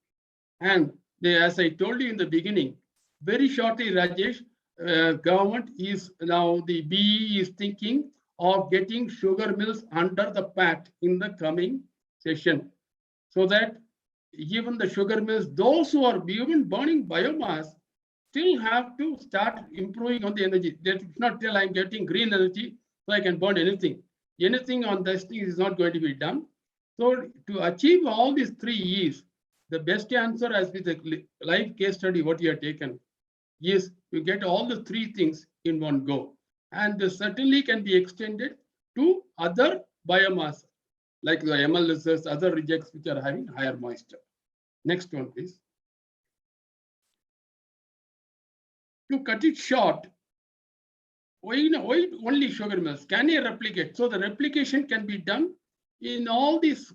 And as I told you in the beginning, very shortly, Rajesh, government is now, the BE is thinking of getting sugar mills under the PAT in the coming session, so that even the sugar mills, those who are even burning biomass, still have to start improving on the energy. They should not tell I'm getting green energy, so I can burn anything. Anything on this thing is not going to be done. So to achieve all these 3 E's, the best answer, as with the live case study, what you have taken, is you get all the 3 things in one go. And this certainly can be extended to other biomass, like the MLSs, other rejects which are having higher moisture. Next one, please. To cut it short, why only sugar mills? Can you replicate? So the replication can be done in all these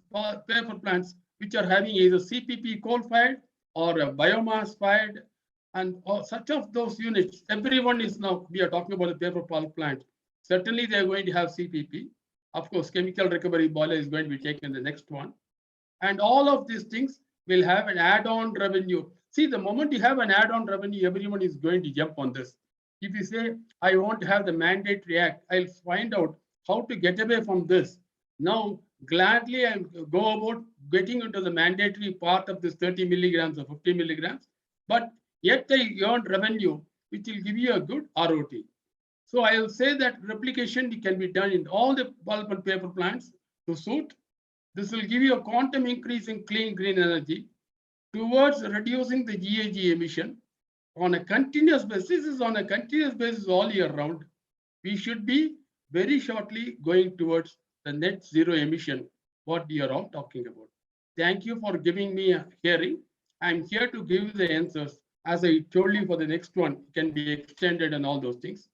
paper plants which are having either CPP coal-fired or a biomass-fired, and such of those units. Everyone is now, we are talking about the paper pulp plant. Certainly they are going to have CPP. Of course, chemical recovery boiler is going to be taken the next one. And all of these things will have an add-on revenue. See, the moment you have an add-on revenue, everyone is going to jump on this. If you say, I want to have the mandatory act, I'll find out how to get away from this. Now, gladly I'll go about getting into the mandatory part of this 30 milligrams or 50 milligrams, but yet I earn revenue, which will give you a good ROT. So I will say that replication can be done in all the pulp and paper plants to suit. This will give you a quantum increase in clean green energy towards reducing the GHG emission on a continuous basis. This is on a continuous basis all year round. We should be very shortly going towards the net zero emission, what we are all talking about. Thank you for giving me a hearing. I'm here to give the answers. As I told you, for the next one, it can be extended and all those things.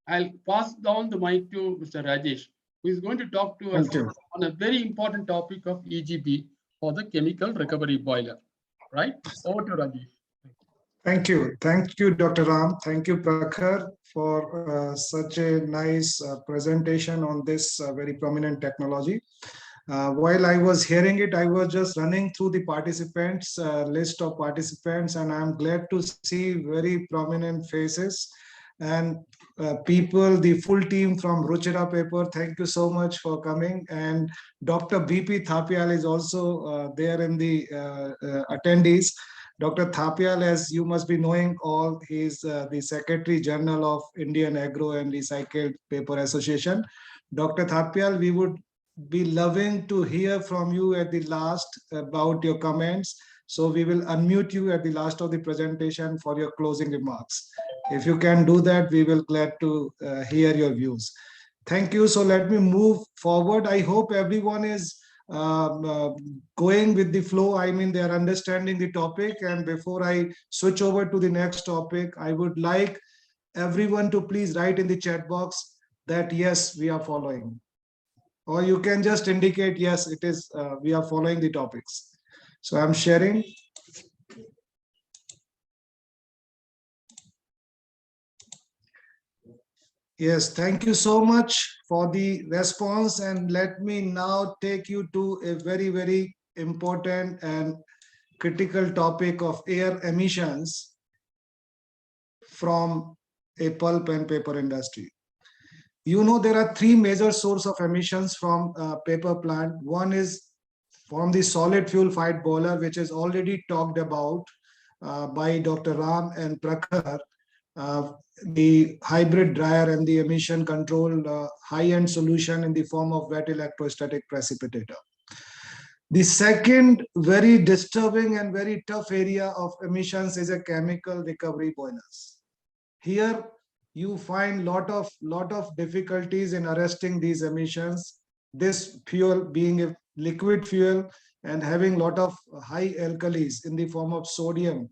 I'll pass down the mic to Mr. Rajesh, who is going to talk to us on a very important topic of EGB for the chemical recovery boiler. Right? Over to Rajesh. Thank you. Thank you, Dr. Ram. Thank you, Prakhar, for such a nice presentation on this very prominent technology. While I was hearing it, I was just running through the participants, list of participants, and I'm glad to see very prominent faces and people, the full team from Ruchira Paper. Thank you so much for coming. And Dr. BP Thapial is also there in the attendees. Dr. Thapial, as you must be knowing all, he is the Secretary General of Indian Agro and Recycled Paper Association. Dr. Thapial, we would be loving to hear from you at the last about your comments. So we will unmute you at the last of the presentation for your closing remarks. If you can do that, we will glad to hear your views. Thank you. So let me move forward. I hope everyone is going with the flow. I mean, they are understanding the topic. And before I switch over to the next topic, I would like everyone to please write in the chat box that yes, we are following. Or you can just indicate, yes, it is, we are following the topics. So I'm sharing. Yes, thank you so much for the response. And let me now take you to a very, very important and critical topic of air emissions from a pulp and paper industry. You know, there are three major sources of emissions from paper plant. One is from the solid fuel fired boiler, which is already talked about by Dr. Ram and Prakhar, the hybrid dryer and the emission control high-end solution in the form of wet electrostatic precipitator. The second very disturbing and very tough area of emissions is a chemical recovery boilers. Here you find lot of difficulties in arresting these emissions. This fuel being a liquid fuel and having lot of high alkalis in the form of sodium,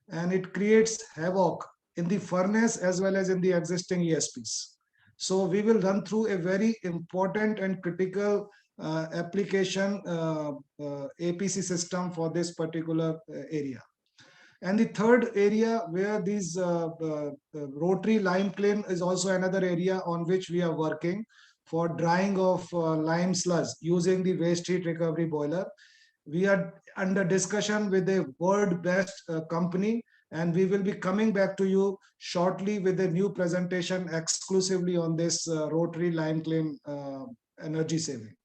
and it creates havoc in the furnace as well as in the existing ESPs. So we will run through a very important and critical application APC system for this particular area. And the third area where these rotary lime kiln is also another area on which we are working for drying of lime sludge using the waste heat recovery boiler. We are under discussion with a world best company, and we will be coming back to you shortly with a new presentation exclusively on this rotary lime kiln energy saving.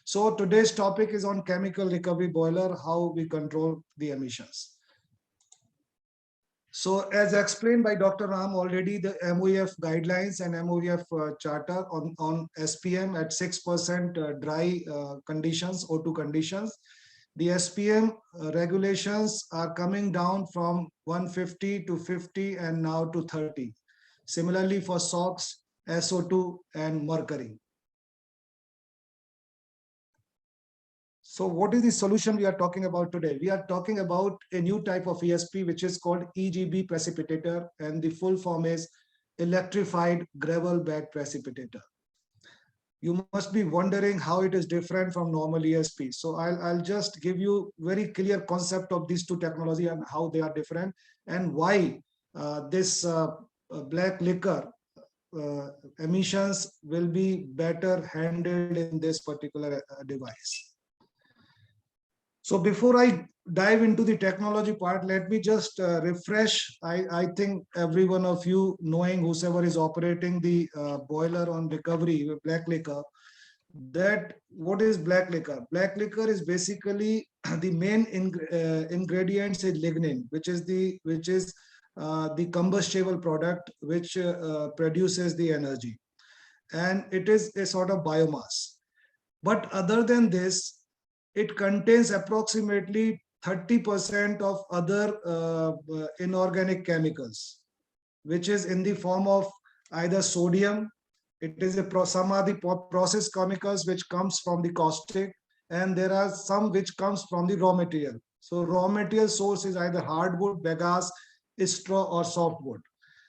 So today's topic is on chemical recovery boiler, how we control the emissions. So as explained by Dr. Ram already, the MOEF guidelines and MOEF charter on SPM at 6% dry conditions, O2 conditions. The SPM regulations are coming down from 150 to 50 and now to 30. Similarly for SOx, SO2 and mercury. So what is the solution we are talking about today? We are talking about a new type of ESP, which is called EGB precipitator, and the full form is electrified gravel bed precipitator. You must be wondering how it is different from normal ESP. So I'll just give you very clear concept of these two technology and how they are different, and why this black liquor emissions will be better handled in this particular device. So before I dive into the technology part, let me just refresh. I think every one of you, knowing whosoever is operating the boiler on recovery with black liquor, that what is black liquor? Black liquor is basically the main ingredients is lignin, which is the combustible product which produces the energy, and it is a sort of biomass. But other than this, it contains approximately 30% of other inorganic chemicals, which is in the form of either sodium. It is some are the process chemicals which comes from the caustic, and there are some which comes from the raw material. So raw material source is either hardwood, bagasse, straw, or softwood.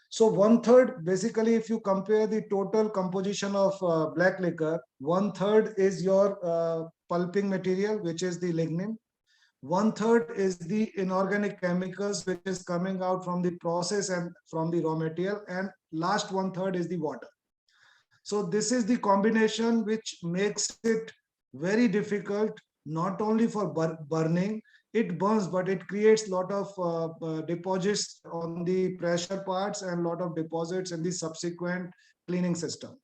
So one third, basically, if you compare the total composition of black liquor, one third is your pulping material, which is the lignin. One third is the inorganic chemicals, which is coming out from the process and from the raw material. And last one third is the water. So this is the combination which makes it very difficult, not only for burning, it burns, but it creates a lot of deposits on the pressure parts and a lot of deposits in the subsequent cleaning system.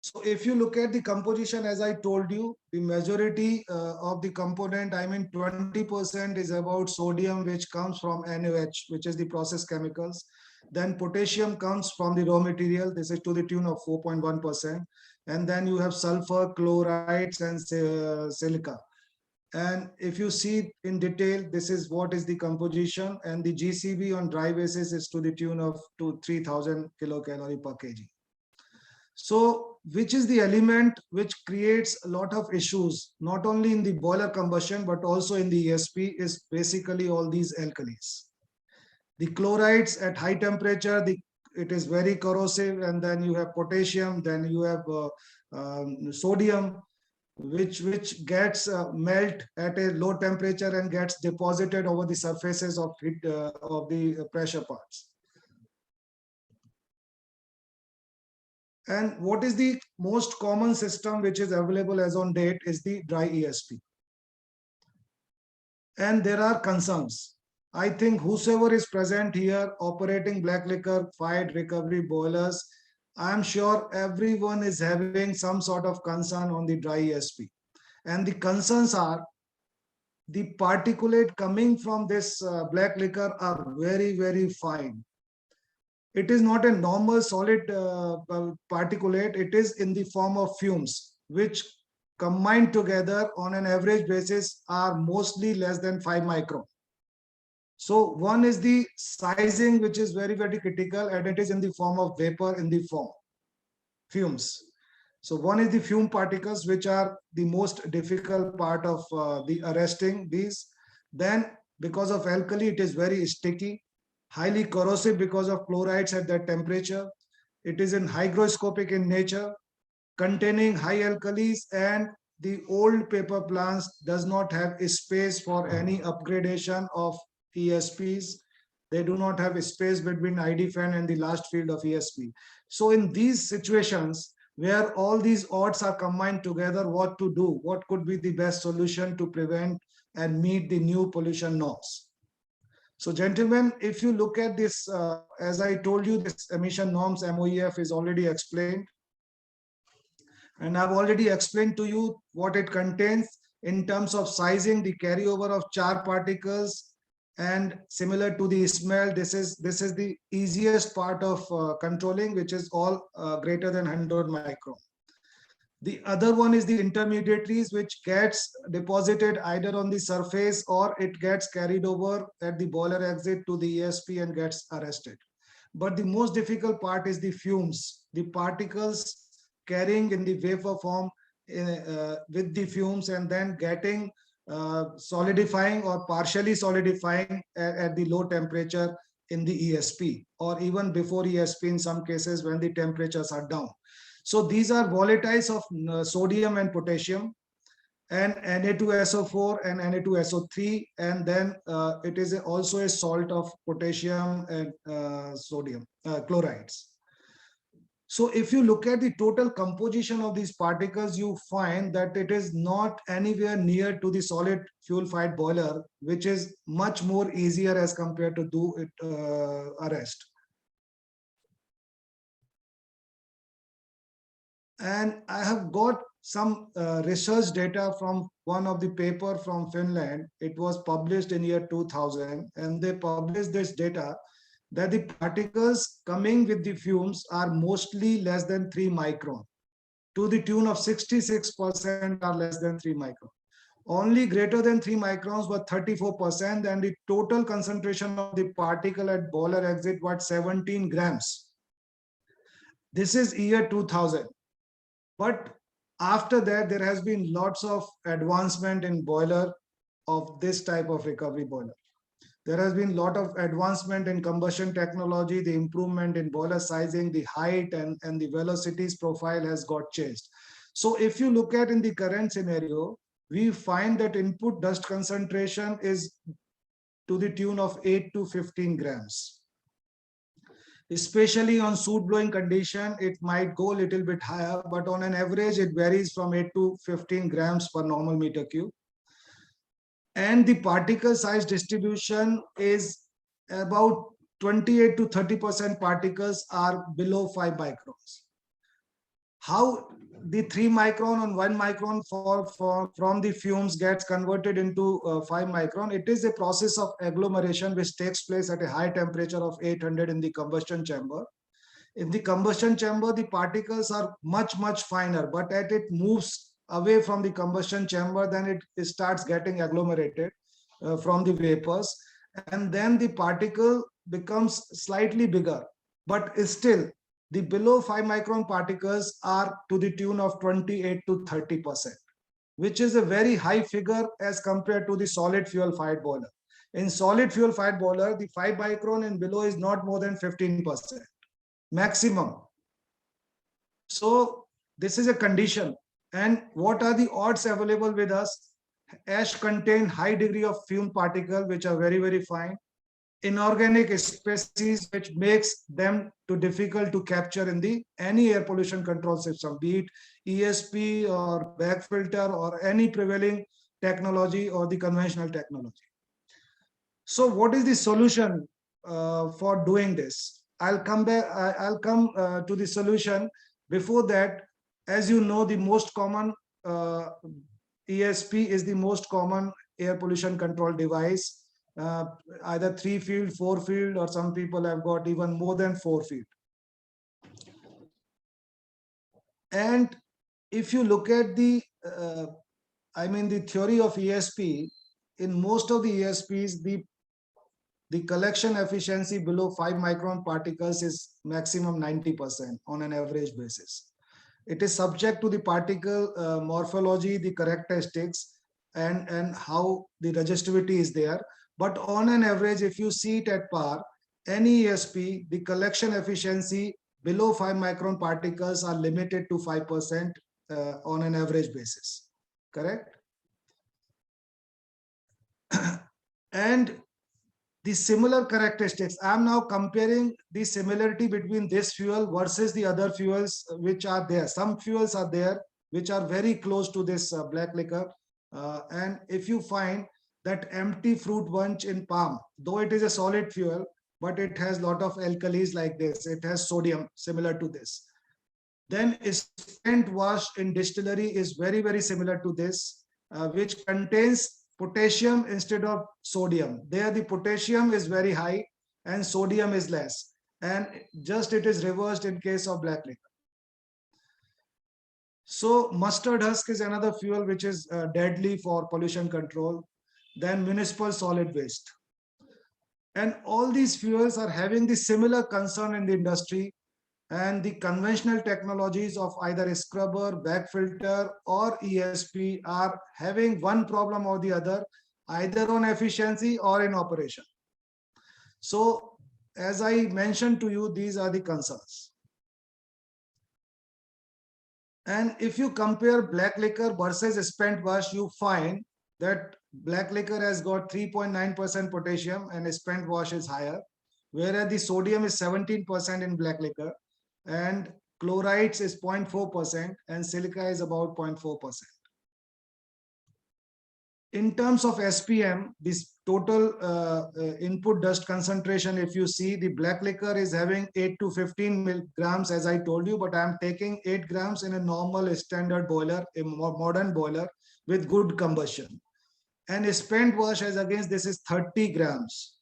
So if you look at the composition, as I told you, the majority of the component, I mean 20% is about sodium, which comes from NaOH, which is the process chemicals. Then potassium comes from the raw material. This is to the tune of 4.1%. And then you have sulfur, chlorides, and silica. And if you see in detail, this is what is the composition, and the GCB on dry basis is to the tune of 3,000 kilocalorie per kg. So which is the element which creates a lot of issues, not only in the boiler combustion, but also in the ESP, is basically all these alkalis. The chlorides at high temperature, it is very corrosive, and then you have potassium, then you have sodium, which gets melt at a low temperature and gets deposited over the surfaces of the pressure parts. And what is the most common system which is available as on date is the dry ESP. And there are concerns. I think whosoever is present here operating black liquor fired recovery boilers, I'm sure everyone is having some sort of concern on the dry ESP. And the concerns are the particulate coming from this black liquor are very, very fine. It is not a normal solid particulate. It is in the form of fumes, which combined together on an average basis are mostly less than 5 micron. So one is the sizing, which is very, very critical, and it is in the form of vapor in the form fumes. So one is the fume particles, which are the most difficult part of the arresting these. Then because of alkali, it is very sticky, highly corrosive because of chlorides at that temperature. It is in hygroscopic in nature, containing high alkalis, and the old paper plants does not have a space for any upgradation of ESPs. They do not have a space between ID fan and the last field of ESP. So in these situations where all these odds are combined together, what to do? What could be the best solution to prevent and meet the new pollution norms? So gentlemen, if you look at this, as I told you, this emission norms MOEF is already explained. And I've already explained to you what it contains in terms of sizing, the carryover of char particles, and similar to the smell, this is the easiest part of controlling, which is all greater than 100 micron. The other one is the intermediaries, which gets deposited either on the surface or it gets carried over at the boiler exit to the ESP and gets arrested. But the most difficult part is the fumes, the particles carrying in the vapor form with the fumes and then getting solidifying or partially solidifying at the low temperature in the ESP, or even before ESP in some cases when the temperatures are down. So these are volatiles of sodium and potassium, and Na2SO4 and Na2SO3, and then it is also a salt of potassium and sodium chlorides. So if you look at the total composition of these particles, you find that it is not anywhere near to the solid fuel fired boiler, which is much more easier as compared to do it arrest. And I have got some research data from one of the paper from Finland. It was published in year 2000, and they published this data that the particles coming with the fumes are mostly less than 3 micron, to the tune of 66% are less than 3 micron. Only greater than 3 microns were 34%, and the total concentration of the particle at boiler exit was 17 grams. This is year 2000. But after that, there has been lots of advancement in boiler of this type of recovery boiler. There has been a lot of advancement in combustion technology, the improvement in boiler sizing, the height and the velocities profile has got changed. So if you look at in the current scenario, we find that input dust concentration is to the tune of 8 to 15 grams. Especially on soot blowing condition, it might go a little bit higher, but on an average, it varies from 8 to 15 grams per normal meter cube. And the particle size distribution is about 28 to 30% particles are below 5 microns. How the 3 micron and 1 micron from the fumes gets converted into 5 micron, it is a process of agglomeration which takes place at a high temperature of 800 in the combustion chamber. In the combustion chamber, the particles are much finer, but as it moves away from the combustion chamber, then it starts getting agglomerated from the vapors, and then the particle becomes slightly bigger, but still the below 5 micron particles are to the tune of 28 to 30%, which is a very high figure as compared to the solid fuel fired boiler. In solid fuel fired boiler, the 5 micron and below is not more than 15% maximum. So this is a condition. And what are the odds available with us? Ash contain high degree of fume particle, which are very fine. Inorganic species, which makes them too difficult to capture in the any air pollution control system, be it ESP or bag filter or any prevailing technology or the conventional technology. So what is the solution for doing this? I'll come to the solution. Before that, as you know, the most common ESP is the most common air pollution control device. Either 3-field, 4-field, or some people have got even more than 4-field. And if you look at the, the theory of ESP, in most of the ESPs, the collection efficiency below 5 micron particles is maximum 90% on an average basis. It is subject to the particle morphology, the characteristics, and how the resistivity is there. But on an average, if you see it at par, any ESP, the collection efficiency below 5 micron particles are limited to 5% on an average basis, correct? And the similar characteristics, I am now comparing the similarity between this fuel versus the other fuels which are there. Some fuels are there which are very close to this black liquor. And if you find that empty fruit bunch in palm, though it is a solid fuel, but it has a lot of alkalis like this. It has sodium similar to this. Then spent wash in distillery is very similar to this, which contains potassium instead of sodium. There the potassium is very high and sodium is less. And just it is reversed in case of black liquor. So mustard husk is another fuel which is deadly for pollution control. Then municipal solid waste. And all these fuels are having the similar concern in the industry. And the conventional technologies of either a scrubber, back filter, or ESP are having one problem or the other, either on efficiency or in operation. So, as I mentioned to you, these are the concerns. And if you compare black liquor versus spent wash, you find that black liquor has got 3.9% potassium and spent wash is higher, whereas the sodium is 17% in black liquor, and chlorides is 0.4% and silica is about 0.4%. In terms of SPM, this total input dust concentration, if you see, the black liquor is having 8 to 15 milligrams, as I told you, but I'm taking 8 grams in a normal standard boiler, a modern boiler with good combustion. And a spent wash as against this is 30 grams.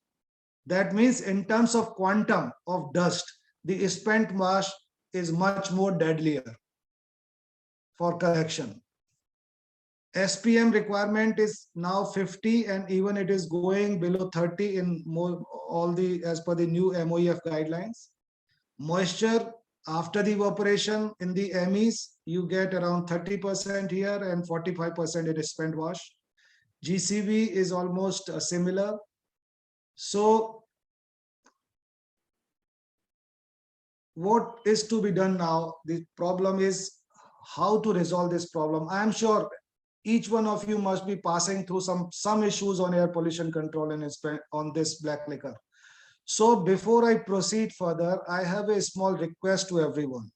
That means in terms of quantum of dust, the spent wash is much more deadlier for collection. SPM requirement is now 50 and even it is going below 30 in more all the as per the new MOEF guidelines. Moisture after the evaporation in the MEs, you get around 30% here and 45% in spent wash. GCV is almost similar. So what is to be done now? The problem is how to resolve this problem. I am sure each one of you must be passing through some issues on air pollution control and on this black liquor. So before I proceed further, I have a small request to everyone.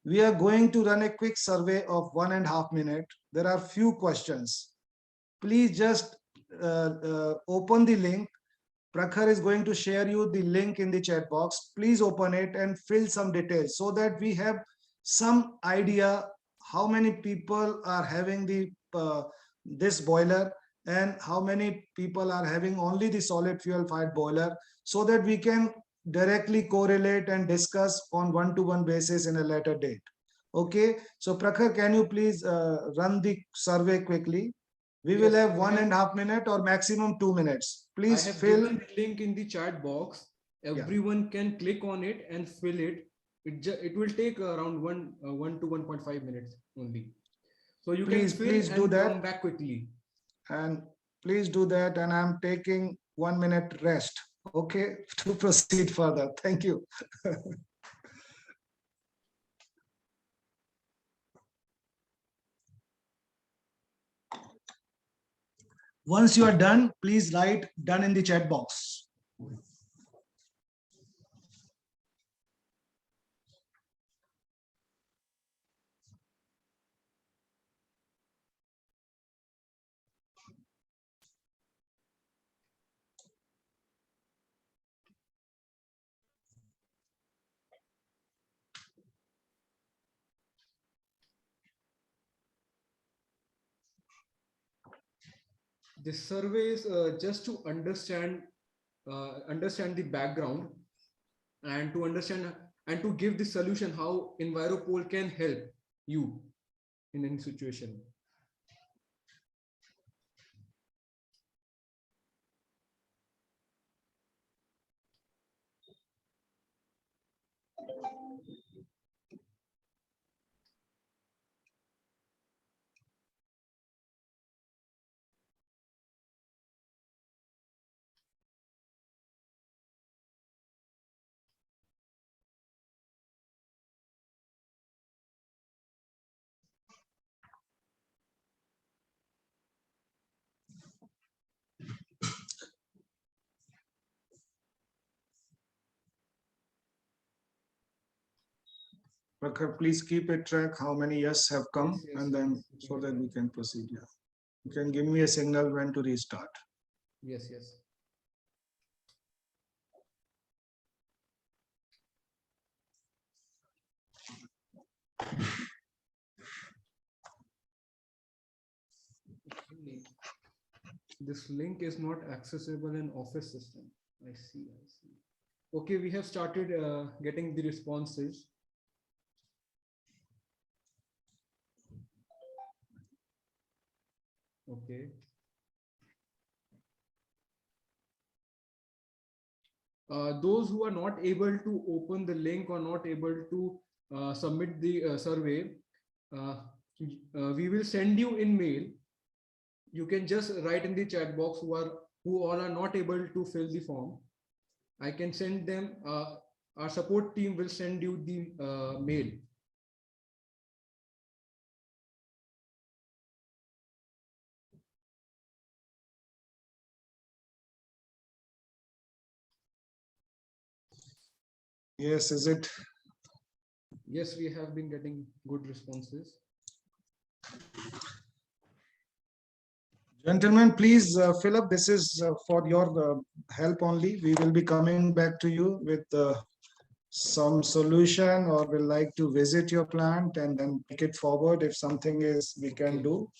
We are going to run a quick survey of 1.5 minutes. There are few questions. Please just open the link. Prakhar is going to share you the link in the chat box. Please open it and fill some details so that we have some idea how many people are having the this boiler and how many people are having only the solid fuel fired boiler, so that we can directly correlate and discuss on one-to-one basis in a later date. Okay, so Prakhar, can you please run the survey quickly? We will have 1.5 minutes or maximum 2 minutes. Please I have fill. given the link in the chat box. Everyone can click on it and fill it. It will take around 1 to 1.5 minutes only. So you can Please fill do and that. come back quickly. And please do that. And I'm taking 1 minute rest. Okay, to proceed further. Thank you. Once you are done, please write done in the chat box. This survey is just to understand the background and to understand and to give the solution how EnviroPol can help you in any situation. Prakhar, please keep a track how many yes have come, Yes, and then so that we can proceed. Yeah, you can give me a signal when to restart. Yes, yes. Okay. This link is not accessible in Office system. I see. I see. Okay, we have started getting the responses. Okay. those who are not able to open the link or not able to submit the survey, uh, we will send you in mail. You can just write in the chat box who all are not able to fill the form. I can send them. Our support team will send you the mail. Yes, is it? Yes, we have been getting good responses. Gentlemen, please fill up. This is for your help only. We will be coming back to you with some solution, or will like to visit your plant and then take it forward if something is we can do.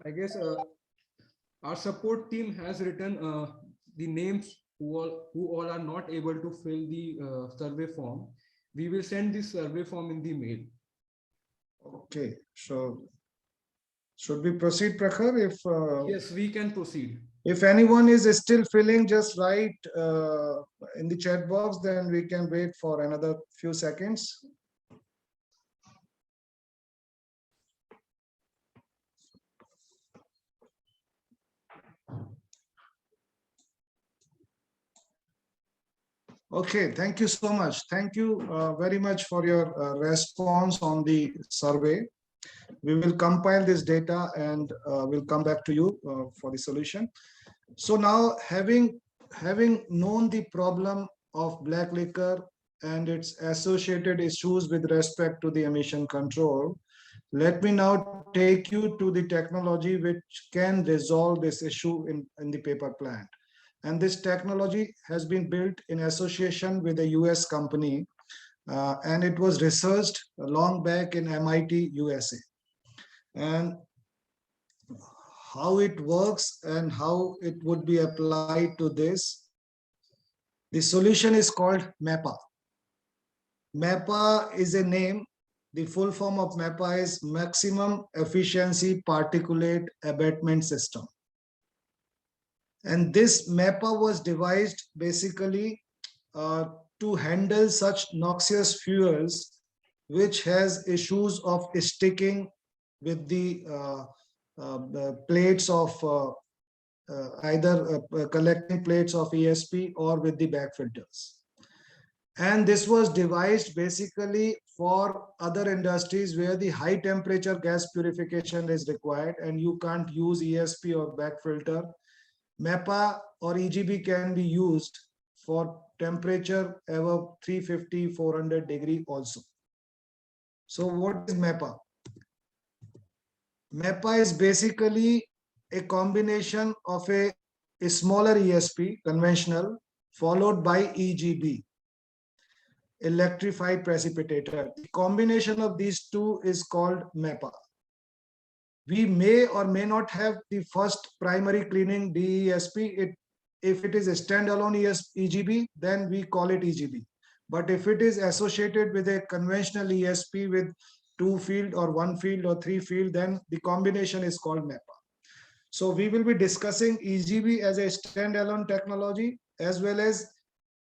I guess our support team has written the names who all are not able to fill the survey form. We will send this survey form in the mail. Okay, so should we proceed, Prakhar? Yes, we can proceed. If anyone is still filling, just write in the chat box, then we can wait for another few seconds. Okay, thank you so much. Thank you very much for your response on the survey. We will compile this data and we'll come back to you for the solution. So now having known the problem of black liquor and its associated issues with respect to the emission control, let me now take you to the technology which can resolve this issue in the paper plant. And this technology has been built in association with a US company, and it was researched long back in MIT, USA. And how it works and how it would be applied to this. The solution is called MAPA. MAPA is a name. The full form of MAPA is Maximum Efficiency Particulate Abatement System. And this MAPA was devised basically to handle such noxious fuels which has issues of sticking with the plates of either collecting plates of ESP or with the back filters. And this was devised basically for other industries where the high temperature gas purification is required and you can't use ESP or back filter. MAPA or EGB can be used for temperature above 350, 400 degree also. So what is MAPA? MAPA is basically a combination of a smaller ESP, conventional, followed by EGB, electrified precipitator. The combination of these two is called MAPA. We may or may not have the first primary cleaning DESP. If it is a standalone EGB, then we call it EGB. But if it is associated with a conventional ESP with 2 field or 1 field or 3 field, then the combination is called MAPA. So we will be discussing EGB as a standalone technology as well as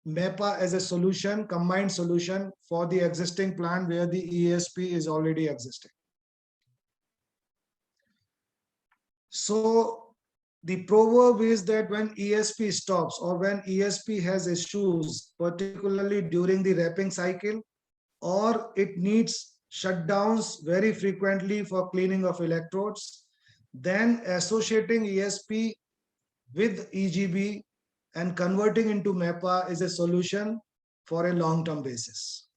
MAPA as a solution, combined solution for the existing plant where the ESP is already existing. So the proverb is that when ESP stops or when ESP has issues, particularly during the wrapping cycle, or it needs shutdowns very frequently for cleaning of electrodes, then associating ESP with EGB and converting into MAPA is a solution for a long-term basis.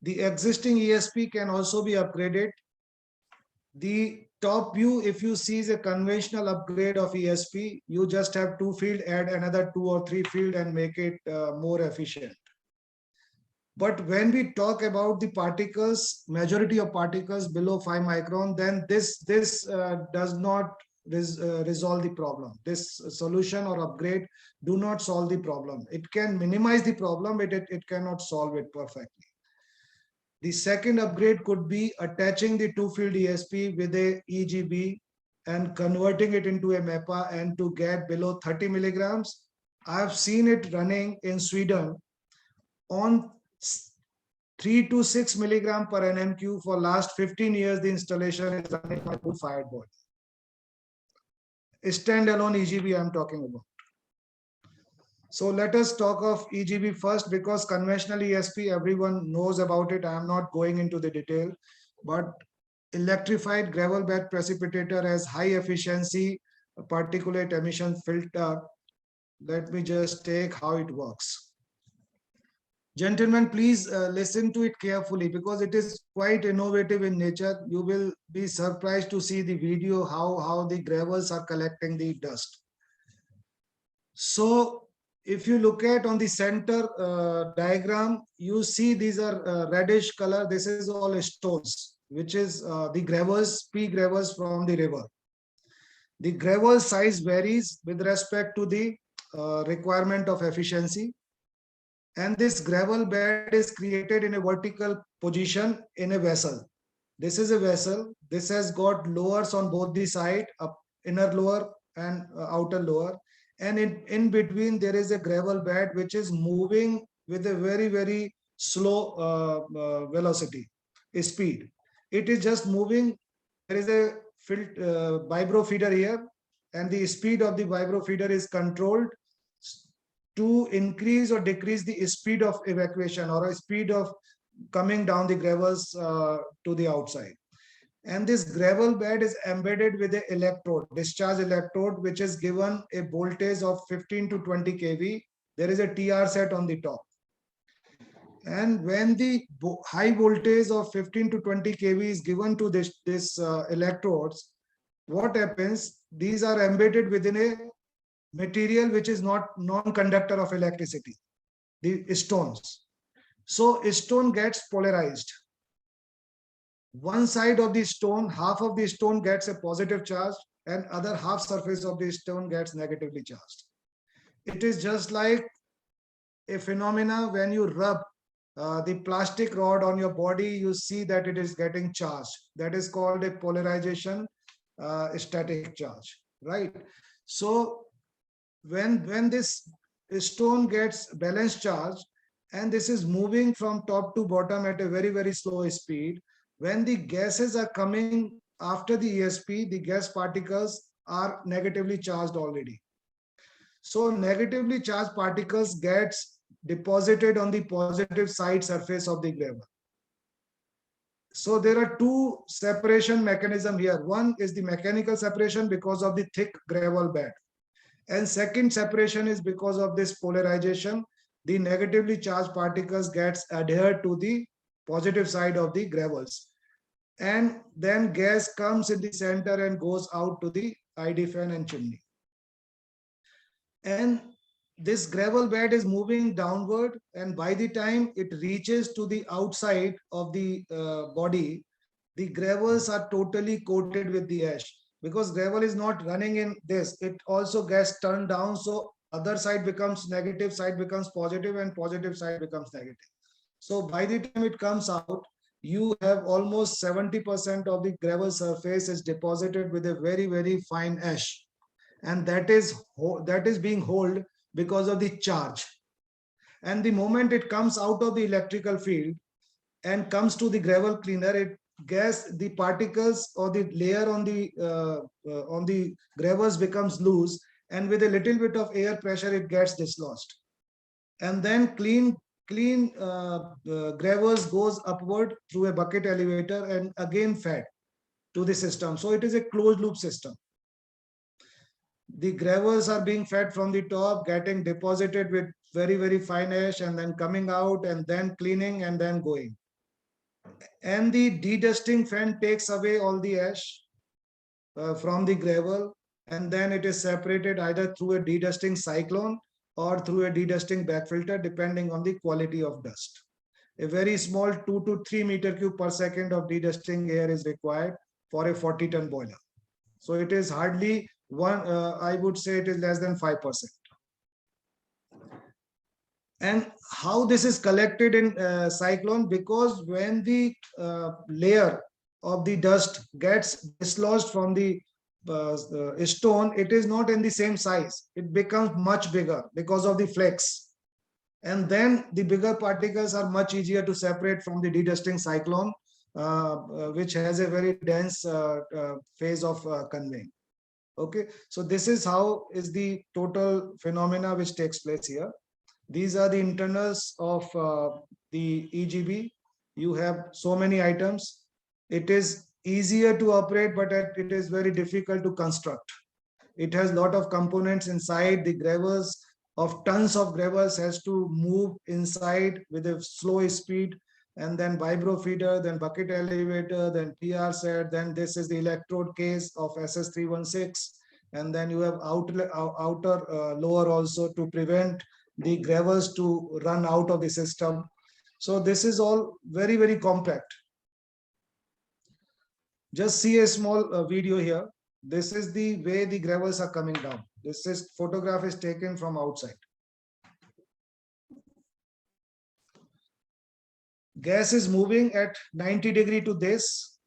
The existing ESP can also be upgraded. The top view, if you see, is a conventional upgrade of ESP. You just have 2 field, add another 2 or 3 field and make it more efficient. But when we talk about the particles, majority of particles below 5 micron, then this does not resolve the problem. This solution or upgrade do not solve the problem. It can minimize the problem, but it cannot solve it perfectly. The second upgrade could be attaching the 2 field ESP with a EGB and converting it into a MEPA and to get below 30 milligrams. I've seen it running in Sweden on 3 to 6 milligram per NMQ for last 15 years. The installation is running on a wood-fired board. Standalone EGB I'm talking about. So let us talk of EGB first, because conventional ESP, everyone knows about it. I am not going into the detail, but electrified gravel bed precipitator has high efficiency particulate emission filter. Let me just take how it works. Gentlemen, please listen to it carefully because it is quite innovative in nature. You will be surprised to see the video how the gravels are collecting the dust. So if you look at on the center diagram, you see these are reddish color. This is all stones, which is the gravels, pea gravels from the river. The gravel size varies with respect to the requirement of efficiency. And this gravel bed is created in a vertical position in a vessel. This is a vessel. This has got lowers on both the side, up inner lower and outer lower. And in between, there is a gravel bed which is moving with a very slow velocity, speed. It is just moving. There is a vibro feeder here, and the speed of the vibro feeder is controlled to increase or decrease the speed of evacuation or a speed of coming down the gravels to the outside. And this gravel bed is embedded with an electrode, discharge electrode, which is given a voltage of 15 to 20 kV. There is a TR set on the top. And when the high voltage of 15 to 20 kV is given to this electrodes, what happens? These are embedded within a material which is not non-conductor of electricity, the stones. So stone gets polarized. One side of the stone, half of the stone gets a positive charge and other half surface of the stone gets negatively charged. It is just like a phenomena when you rub the plastic rod on your body, you see that it is getting charged. That is called a polarization static charge, right? So when this stone gets balanced charge and this is moving from top to bottom at a very slow speed, when the gases are coming after the ESP, the gas particles are negatively charged already. So negatively charged particles gets deposited on the positive side surface of the gravel. So there are two separation mechanism here. One is the mechanical separation because of the thick gravel bed. And second separation is because of this polarization. The negatively charged particles gets adhered to the positive side of the gravels. And then gas comes in the center and goes out to the ID fan and chimney. And this gravel bed is moving downward, and by the time it reaches to the outside of the body, the gravels are totally coated with the ash. Because gravel is not running in this, it also gets turned down, so other side becomes negative, side becomes positive, and positive side becomes negative. So by the time it comes out, you have almost 70% of the gravel surface is deposited with a very fine ash, and that is being held because of the charge. And the moment it comes out of the electrical field and comes to the gravel cleaner, the particles or the layer on the gravels becomes loose, and with a little bit of air pressure it gets dislodged, and then clean gravels goes upward through a bucket elevator and again fed to the system. So it is a closed loop system. The gravels are being fed from the top, getting deposited with very fine ash, and then coming out and then cleaning and then going. And the dedusting fan takes away all the ash from the gravel, and then it is separated either through a dedusting cyclone or through a dedusting backfilter, depending on the quality of dust. A very small 2 to 3 meter cube per second of dedusting air is required for a 40-ton boiler. So it is hardly one, I would say it is less than 5%. And how this is collected in cyclone, because when the layer of the dust gets dislodged from the stone, it is not in the same size. It becomes much bigger because of the flex. And then the bigger particles are much easier to separate from the dedusting cyclone, which has a very dense phase of conveying. Okay, so this is how is the total phenomena which takes place here. These are the internals of the EGB. You have so many items. It is easier to operate, but it is very difficult to construct. It has a lot of components inside. The gravels of tons of gravels has to move inside with a slow speed, and then vibro feeder, then bucket elevator, then PR set, then this is the electrode case of SS316, and then you have outer lower also to prevent the gravels to run out of the system. So this is all very, very compact. Just see a small video here. This is the way the gravels are coming down. This is photograph is taken from outside. Gas is moving at 90 degree to this,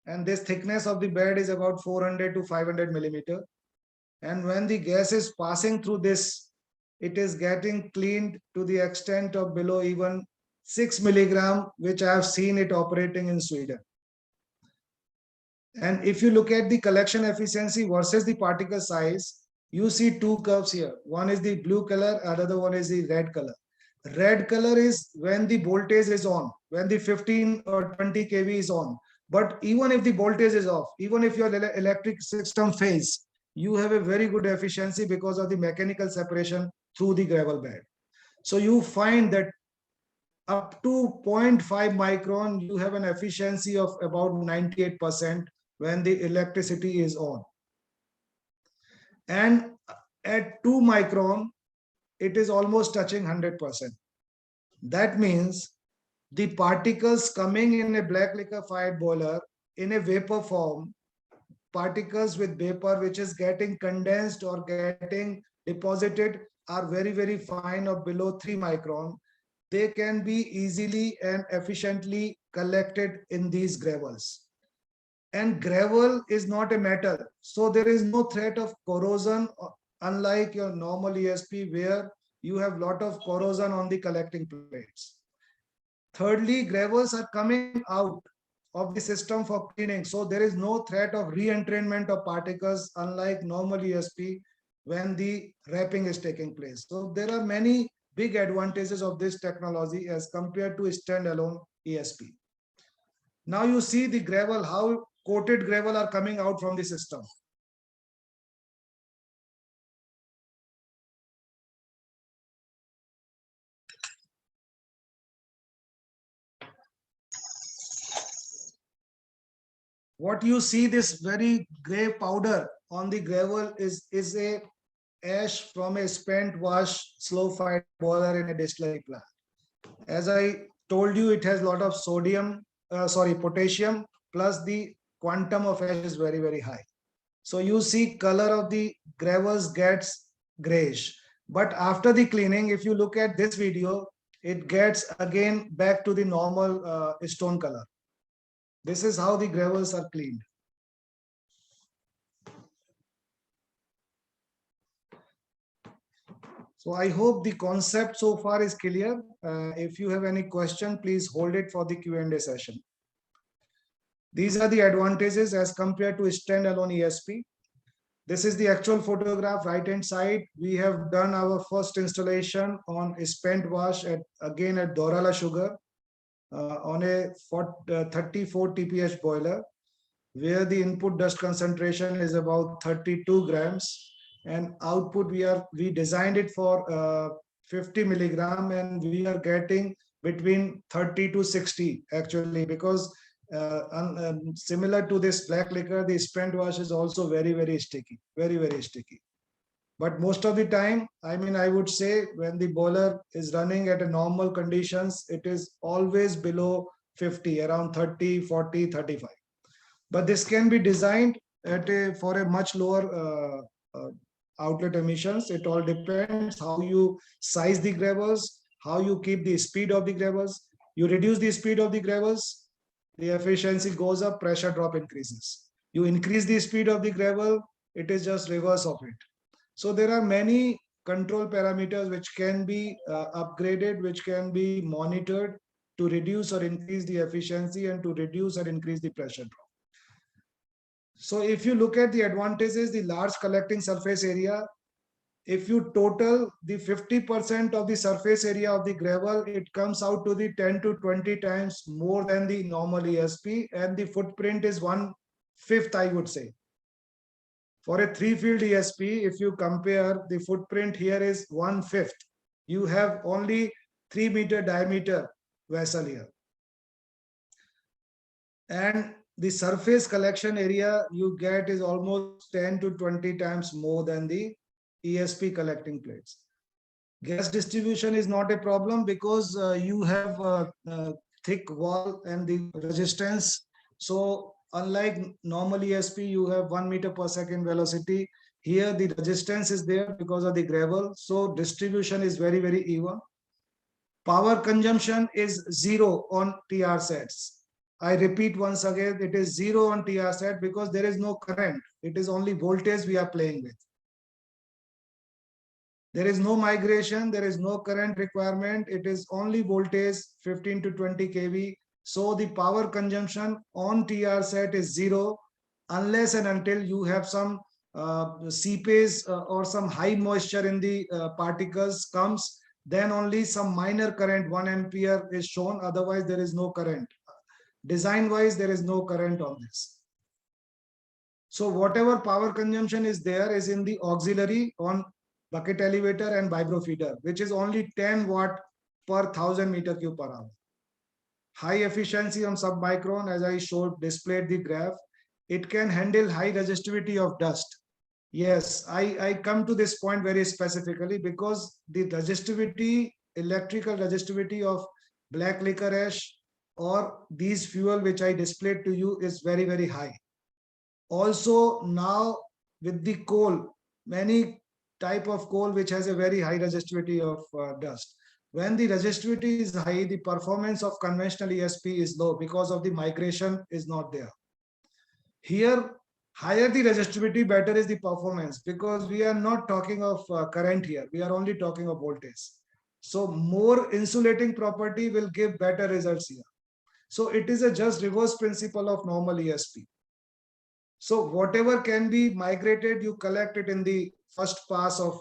and this thickness of the bed is about 400 to 500 millimeter. And when the gas is passing through this, it is getting cleaned to the extent of below even 6 milligram, which I have seen it operating in Sweden. And if you look at the collection efficiency versus the particle size, you see two curves here. One is the blue color, another one is the red color. Red color is when the voltage is on, when the 15 or 20 kV is on. But even if the voltage is off, even if your electric system fails, you have a very good efficiency because of the mechanical separation through the gravel bed. So you find that up to 0.5 micron, you have an efficiency of about 98% when the electricity is on. And at 2 micron, it is almost touching 100%. That means the particles coming in a black liquefied boiler in a vapor form, particles with vapor which is getting condensed or getting deposited are very, very fine or below 3 micron. They can be easily and efficiently collected in these gravels. And gravel is not a metal, so there is no threat of corrosion, unlike your normal ESP where you have lot of corrosion on the collecting plates. Thirdly, gravels are coming out of the system for cleaning, so there is no threat of re-entrainment of particles, unlike normal ESP when the wrapping is taking place. So there are many big advantages of this technology as compared to standalone ESP. Now you see the gravel, how coated gravel are coming out from the system. What you see, this very gray powder on the gravel is a ash from a spent wash slow fired boiler in a distillery plant. As I told you, it has a lot of potassium, plus the quantum of ash is very, very high. So you see color of the gravels gets grayish. But after the cleaning, if you look at this video, it gets again back to the normal stone color. This is how the gravels are cleaned. So I hope the concept so far is clear. If you have any question, please hold it for the Q&A session. These are the advantages as compared to standalone ESP. This is the actual photograph, right-hand side. We have done our first installation on a spent wash again at Dorala Sugar on a 34 TPH boiler, where the input dust concentration is about 32 grams. And output, we designed it for 50 milligram, and we are getting between 30 to 60 actually, because similar to this black liquor, the spent wash is also very, very sticky, very, very sticky. But most of the time, I would say when the boiler is running at a normal conditions, it is always below 50, around 30, 40, 35. But this can be designed for a much lower outlet emissions. It all depends how you size the gravels, how you keep the speed of the gravels. You reduce the speed of the gravels, the efficiency goes up, pressure drop increases. You increase the speed of the gravel, it is just reverse of it. So there are many control parameters which can be upgraded, which can be monitored to reduce or increase the efficiency and to reduce or increase the pressure drop. So if you look at the advantages, the large collecting surface area, if you total the 50% of the surface area of the gravel, it comes out to the 10 to 20 times more than the normal ESP, and the footprint is 1/5, I would say. For a 3-field ESP, if you compare, the footprint here is 1/5. You have only 3-meter diameter vessel here. And the surface collection area you get is almost 10 to 20 times more than the ESP collecting plates. Gas distribution is not a problem because you have a thick wall and the resistance. So unlike normal ESP, you have 1 meter per second velocity. Here the resistance is there because of the gravel. So distribution is very, very even. Power consumption is 0 on TR sets. I repeat once again, it is 0 on TR set because there is no current. It is only voltage we are playing with. There is no migration, there is no current requirement. It is only voltage 15 to 20 kV. So the power consumption on TR set is 0 unless and until you have some seepage or some high moisture in the particles comes, then only some minor current 1 ampere is shown. Otherwise, there is no current. Design wise, there is no current on this. So whatever power consumption is there is in the auxiliary on bucket elevator and vibro feeder, which is only 10 watt per 1000 meter cube per hour. High efficiency on submicron, as I showed, displayed the graph. It can handle high resistivity of dust. Yes, I come to this point very specifically because the resistivity, electrical resistivity of black licorice or these fuel which I displayed to you is very, very high. Also now with the coal, many type of coal which has a very high resistivity of dust. When the resistivity is high, the performance of conventional ESP is low because of the migration is not there. Here, higher the resistivity, better is the performance because we are not talking of current here. We are only talking of voltage. So more insulating property will give better results here. So it is a just reverse principle of normal ESP. So whatever can be migrated, you collect it in the first pass of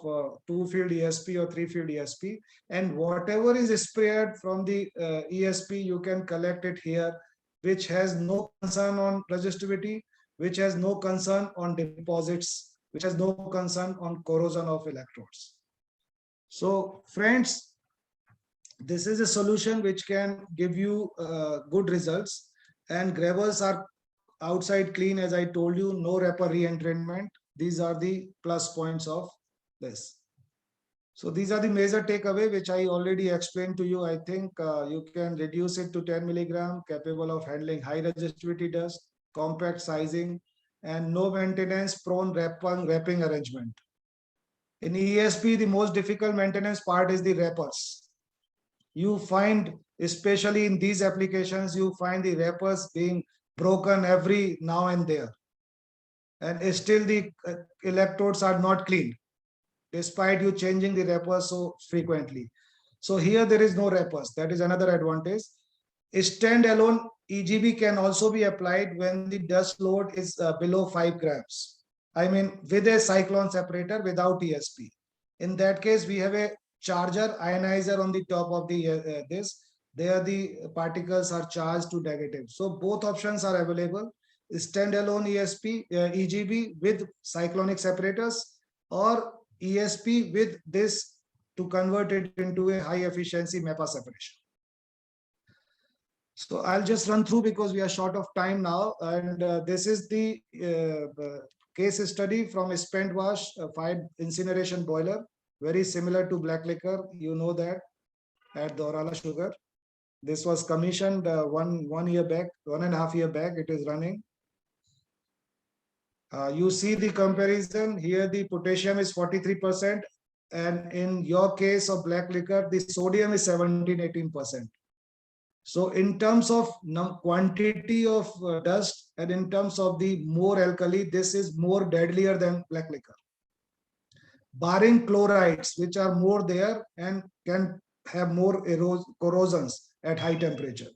2-field ESP or 3-field ESP, and whatever is spared from the ESP, you can collect it here, which has no concern on resistivity, which has no concern on deposits, which has no concern on corrosion of electrodes. So friends, this is a solution which can give you good results, and gravels are outside clean, as I told you, no wrapper re-entrainment. These are the plus points of this. So these are the major takeaway which I already explained to you. I think you can reduce it to 10 milligram, capable of handling high resistivity dust, compact sizing, and no maintenance prone wrapping arrangement. In ESP, the most difficult maintenance part is the wrappers. You find, especially in these applications, you find the wrappers being broken every now and there, and still the electrodes are not clean despite you changing the wrappers so frequently. So here there is no wrappers. That is another advantage. A standalone EGB can also be applied when the dust load is below 5 grams. I mean with a cyclone separator without ESP. In that case, we have a charger ionizer on the top of the this. There the particles are charged to negative. So both options are available. Standalone ESP, EGB with cyclonic separators, or ESP with this to convert it into a high efficiency MEPA separation. So I'll just run through because we are short of time now. And this is the case study from a spent wash fired incineration boiler, very similar to black liquor. You know that at Dorala Sugar. This was commissioned 1 year back, 1.5 years back. It is running. You see the comparison here. The potassium is 43%, and in your case of black liquor, the sodium is 17-18%. So in terms of quantity of dust and in terms of the more alkali, this is more deadlier than black liquor. Barring chlorides, which are more there and can have more corrosions at high temperature.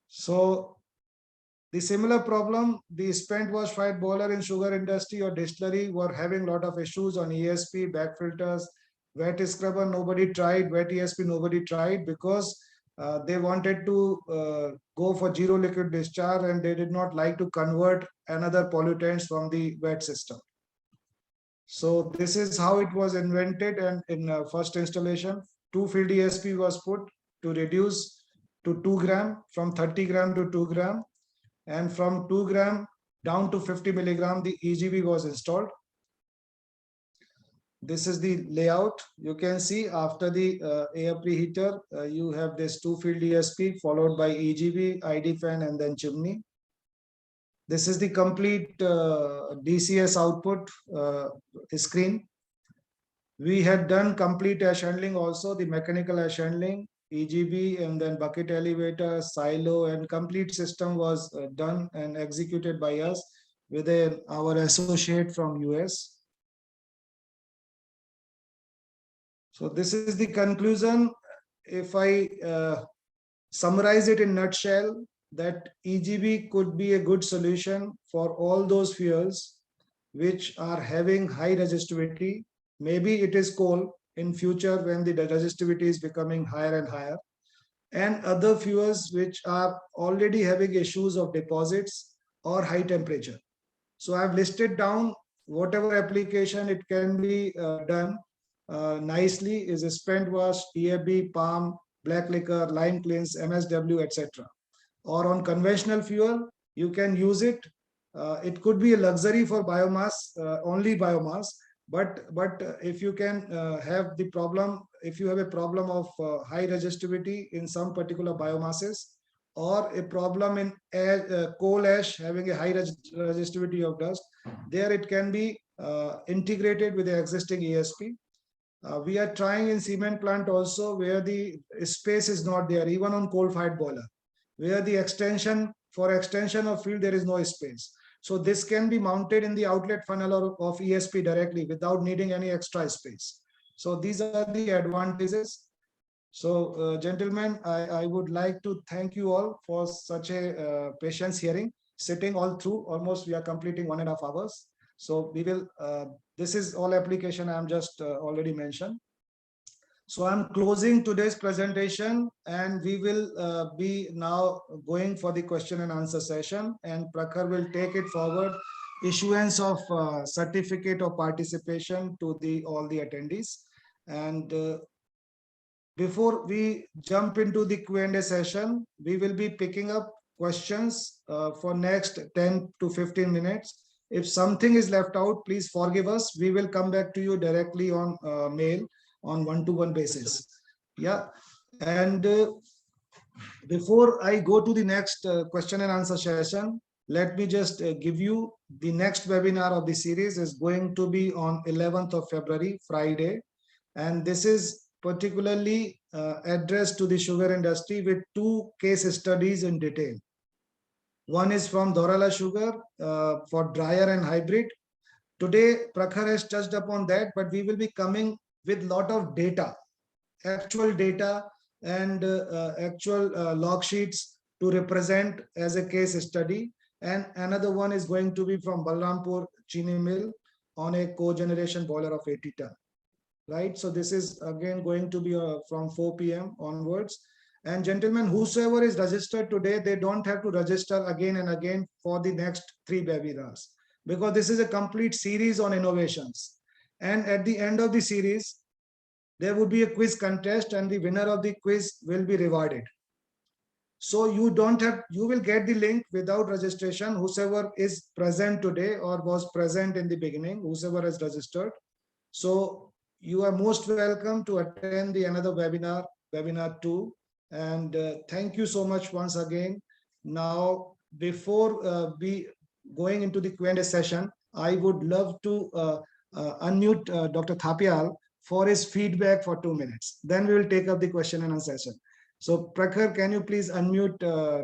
So the similar problem, the spent wash fired boiler in sugar industry or distillery were having a lot of issues on ESP, back filters, wet scrubber, nobody tried, wet ESP, nobody tried because they wanted to go for zero liquid discharge and they did not like to convert another pollutants from the wet system. So this is how it was invented, and in first installation, 2 field ESP was put to reduce to 2 gram, from 30 gram to 2 gram, and from 2 gram down to 50 milligram, the EGV was installed. This is the layout. You can see after the air preheater, you have this 2 field ESP followed by EGV, ID fan, and then chimney. This is the complete DCS output screen. We had done complete ash handling also, the mechanical ash handling, EGB, and then bucket elevator, silo, and complete system was done and executed by us with our associate from US. So this is the conclusion. If I summarize it in nutshell, that EGB could be a good solution for all those fuels which are having high resistivity. Maybe it is coal in future when the resistivity is becoming higher and higher, and other fuels which are already having issues of deposits or high temperature. So I've listed down whatever application it can be done nicely is a spent wash, EFB, palm, black liquor, lime cleanse, MSW, etc. Or on conventional fuel, you can use it. It could be a luxury for biomass, only biomass. But if you can have the problem, if you have a problem of high resistivity in some particular biomasses, or a problem in coal ash having a high resistivity of dust, there it can be integrated with the existing ESP. We are trying in cement plant also where the space is not there, even on coal-fired boiler, where the extension of field there is no space. So this can be mounted in the outlet funnel of ESP directly without needing any extra space. So these are the advantages. So gentlemen, I would like to thank you all for such a patience hearing, sitting all through. Almost we are completing 1.5 hours. So we will, this is all application I am just already mentioned. So I'm closing today's presentation and we will be now going for the question and answer session, and Prakhar will take it forward, issuance of certificate of participation to all the attendees. And before we jump into the Q&A session, we will be picking up questions for next 10 to 15 minutes. If something is left out, please forgive us. We will come back to you directly on mail on one-to-one basis. Yeah. And before I go to the next question and answer session, let me just give you the next webinar of the series is going to be on 11th of February, Friday. And this is particularly addressed to the sugar industry with 2 case studies in detail. One is from Dorala Sugar for dryer and hybrid. Today, Prakhar has touched upon that, but we will be coming with lot of data, actual data and actual log sheets to represent as a case study. And another one is going to be from Balrampur Chini Mill on a cogeneration boiler of 80 ton. Right. So this is again going to be from 4 p.m. onwards. And gentlemen, whosoever is registered today, they don't have to register again and again for the next 3 webinars, because this is a complete series on innovations. And at the end of the series, there would be a quiz contest and the winner of the quiz will be rewarded. So you will get the link without registration, whosoever is present today or was present in the beginning, whosoever has registered. So you are most welcome to attend the another webinar 2. And thank you so much once again. Now, before we going into the Q&A session, I would love to unmute Dr. Thapial for his feedback for 2 minutes. Then we will take up the question and answer session. So Prakhar, can you please unmute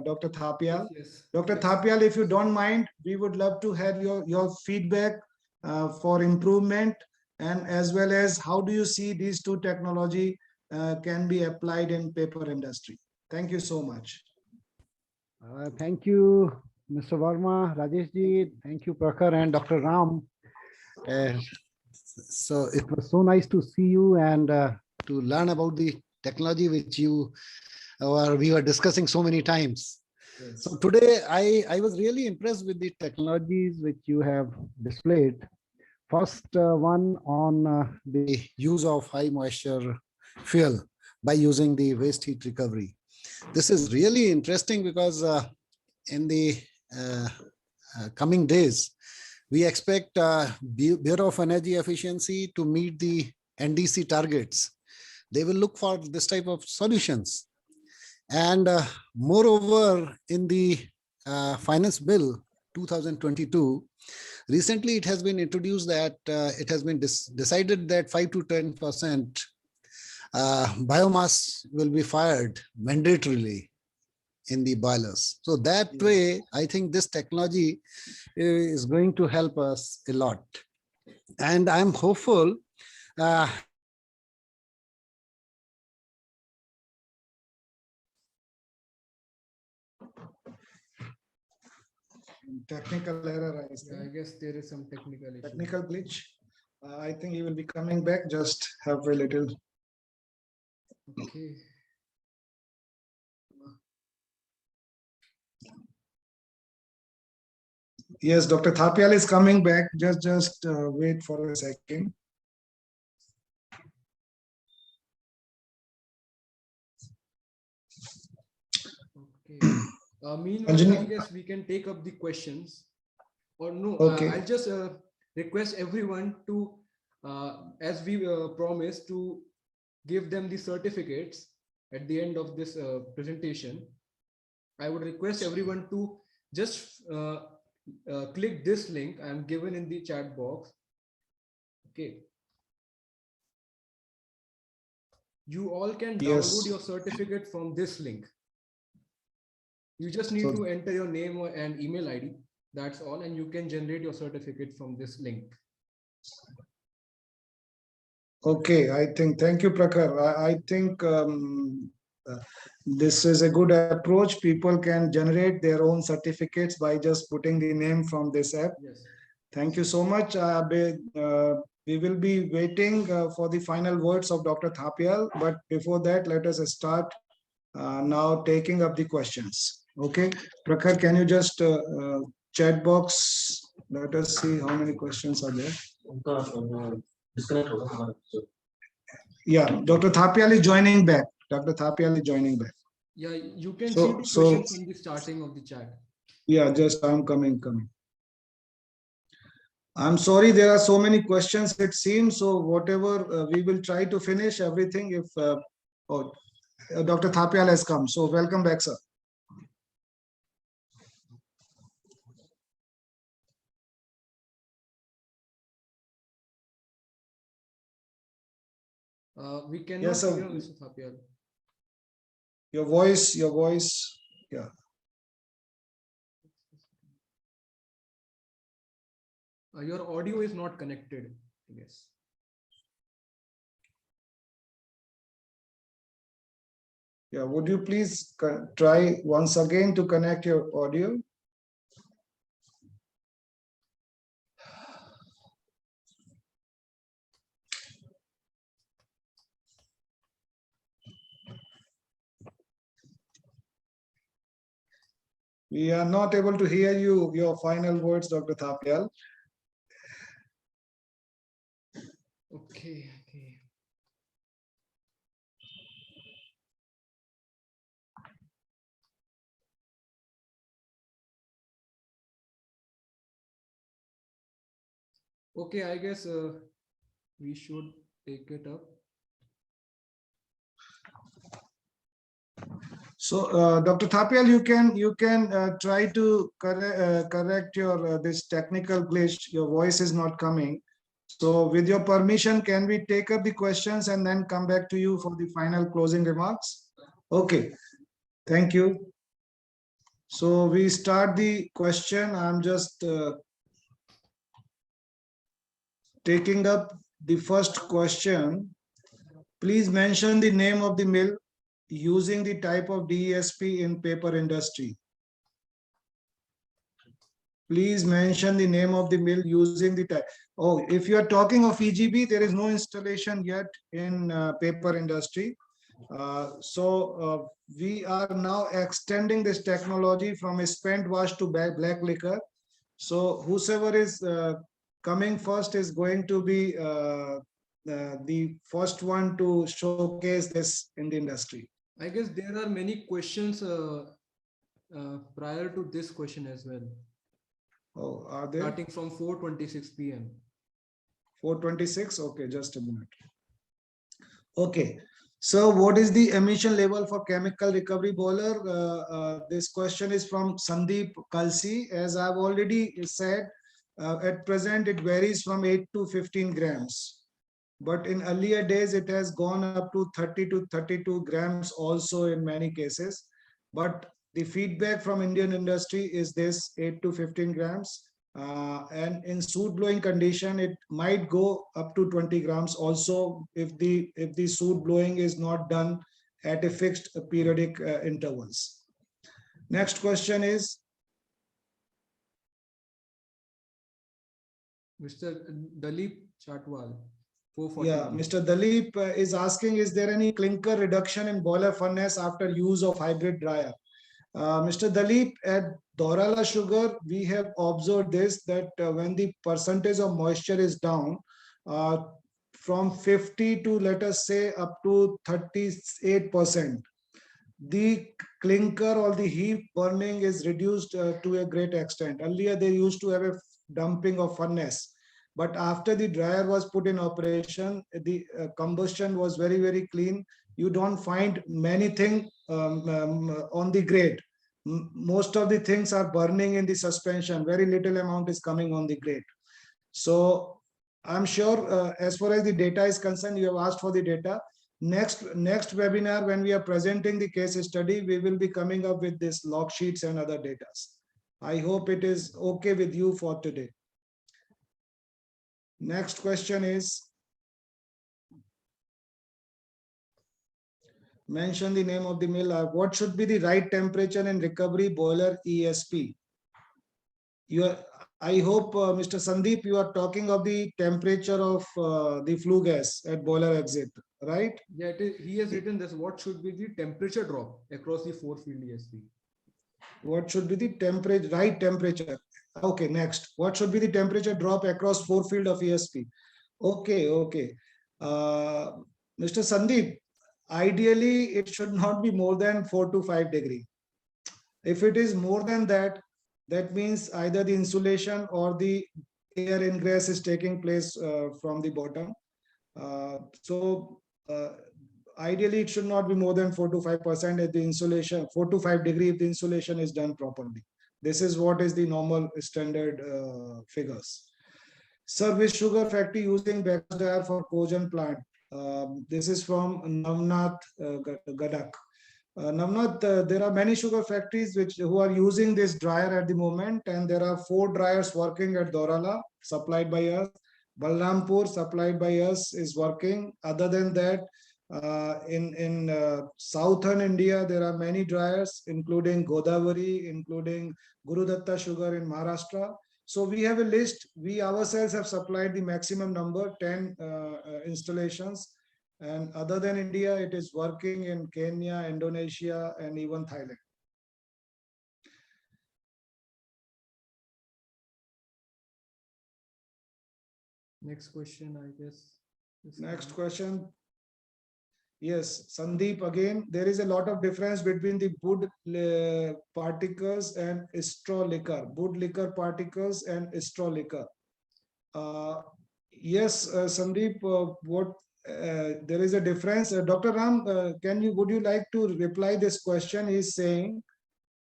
Dr. Thapial? Yes. Dr. Yes. Thapial, if you don't mind, we would love to have your feedback for improvement, and as well as how do you see these two technology can be applied in paper industry. Thank you so much. Thank you, Mr. Verma, Rajesh ji. Thank you, Prakhar and Dr. Ram. So it was so nice to see you and to learn about the technology which we were discussing so many times. Yes. So today I was really impressed with the technologies which you have displayed. First one on the use of high moisture fuel by using the waste heat recovery. This is really interesting because in the coming days, we expect Bureau of Energy Efficiency to meet the NDC targets. They will look for this type of solutions. And moreover, in the Finance Bill 2022, recently it has been introduced that it has been decided that 5 to 10% biomass will be fired mandatorily in the boilers. So that way, I think this technology is going to help us a lot. And I'm hopeful Technical error, I Yeah, I think. guess there is some technical issue. Technical glitch. I think he will be coming back. Just have a little. Okay. Yes, Dr. Thapial is coming back. Just wait for a second. Okay. Meanwhile, I Anjani? guess we can take up the questions. Or no, Okay. I'll just request everyone to, as we promised, to give them the certificates at the end of this presentation. I would request everyone to just click this link I am given in the chat box. Okay. You all can download Yes. your certificate from this link. You just need So- to enter your name and email ID. That's all. And you can generate your certificate from this link. Okay, I think, thank you, Prakhar. I think this is a good approach. People can generate their own certificates by just putting the name from this app. Yes. Thank you so much. We will be waiting for the final words of Dr. Thapial, but before that, let us start now taking up the questions. Okay, Prakhar, can you just chat box? Let us see how many questions are there. Yeah, Dr. Thapial is joining back. Dr. Thapial is joining back. Yeah, you can So- see the so- questions from the starting of the chat. Yeah, just I'm coming. I'm sorry, there are so many questions it seems. So whatever we will try to finish everything. If Dr. Thapial has come, so welcome back, sir. We cannot Yes, sir. hear Mr. Thapial. Your voice. Yeah. Your audio is not connected, I guess. Yeah, would you please try once again to connect your audio? We are not able to hear you, your final words, Dr. Thapial. Okay, okay. Okay, I guess we should take it up. So, Dr. Thapial, you can try to correct your this technical glitch. Your voice is not coming. So, with your permission, can we take up the questions and then come back to you for the final closing remarks? Okay, thank you. So we start the question. I'm just taking up the first question. Please mention the name of the mill using the type of DESP in paper industry. Please mention the name of the mill using the type. Oh, if you are talking of EGB, there is no installation yet in paper industry. We are now extending this technology from a spent wash to black liquor. So whosoever is coming first is going to be the first one to showcase this in the industry. I guess there are many questions prior to this question as well, Oh, are there starting from 4:26 p.m. 426? Okay, just a minute. Okay, so what is the emission level for chemical recovery boiler? This question is from Sandeep Kalsi. As I've already said, at present it varies from 8 to 15 grams. But in earlier days, it has gone up to 30 to 32 grams also in many cases. But the feedback from Indian industry is this 8 to 15 grams. And in soot blowing condition, it might go up to 20 grams also if the soot blowing is not done at a fixed periodic intervals. Next question is Mr. Dalip Chatwal, Yeah, 4:41. Mr. Dalip is asking, is there any clinker reduction in boiler furnace after use of hybrid dryer? Mr. Dalip, at Dorala Sugar, we have observed this, that when the percentage of moisture is down uh, from 50 to, let us say, up to 38%, the clinker or the heat burning is reduced to a great extent. Earlier, they used to have a dumping of furnace, but after the dryer was put in operation, the combustion was very, very clean. You don't find many things on the grate. Most of the things are burning in the suspension. Very little amount is coming on the grate. So I'm sure as far as the data is concerned, you have asked for the data. Next webinar, when we are presenting the case study, we will be coming up with this log sheets and other data. I hope it is okay with you for today. Next question is, mention the name of the mill. What should be the right temperature in recovery boiler ESP? I hope, Mr. Sandeep, you are talking of the temperature of the flue gas at boiler exit, right? Yeah, he has written this. What should be the temperature drop across the 4-field ESP? What should be the temperature, right temperature? Okay, next. What should be the temperature drop across 4-field of ESP? Okay. Uh, Mr. Sandeep, ideally, it should not be more than 4 to 5 degree. If it is more than that, that means either the insulation or the air ingress is taking place from the bottom. Ideally, it should not be more than 4 to 5% if the insulation, 4 to 5 degree if the insulation is done properly. This is what is the normal standard figures. Service sugar factory using bagasse dryer for cogen plant. This is from Navnath Gadak. Navnath, there are many sugar factories who are using this dryer at the moment, and there are 4 dryers working at Dorala, supplied by us. Balrampur, supplied by us, is working. Other than that, in southern India, there are many dryers, including Godavari, including Gurudatta Sugar in Maharashtra. So we have a list. We ourselves have supplied the maximum number, 10 installations. And other than India, it is working in Kenya, Indonesia, and even Thailand. Next question, I guess. Next question. Yes, Sandeep, again, there is a lot of difference between the wood particles and straw liquor, wood liquor particles and straw liquor. Yes, Sandeep, there is a difference. Dr. Ram, would you like to reply this question? He's saying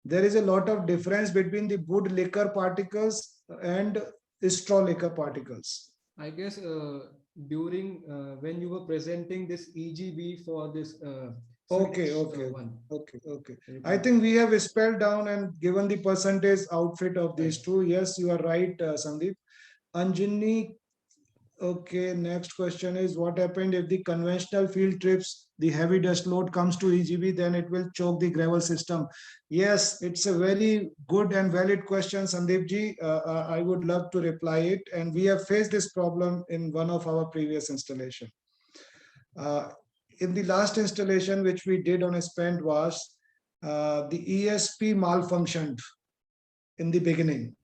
there is a lot of difference between the wood liquor particles and straw liquor particles. I guess during when you were presenting this EGB for this Okay, Series-01. okay. You I can- think we have spelled down and given the percentage outfit of these two. Yes, you are right, Sandeep. Anjani, okay, next question is what happened if the conventional field trips, the heavy dust load comes to EGB, then it will choke the gravel system. Yes, it's a very good and valid question, Sandeep ji. I would love to reply it. And we have faced this problem in one of our previous installation. In the last installation, which we did on a spent wash, the ESP malfunctioned in the beginning.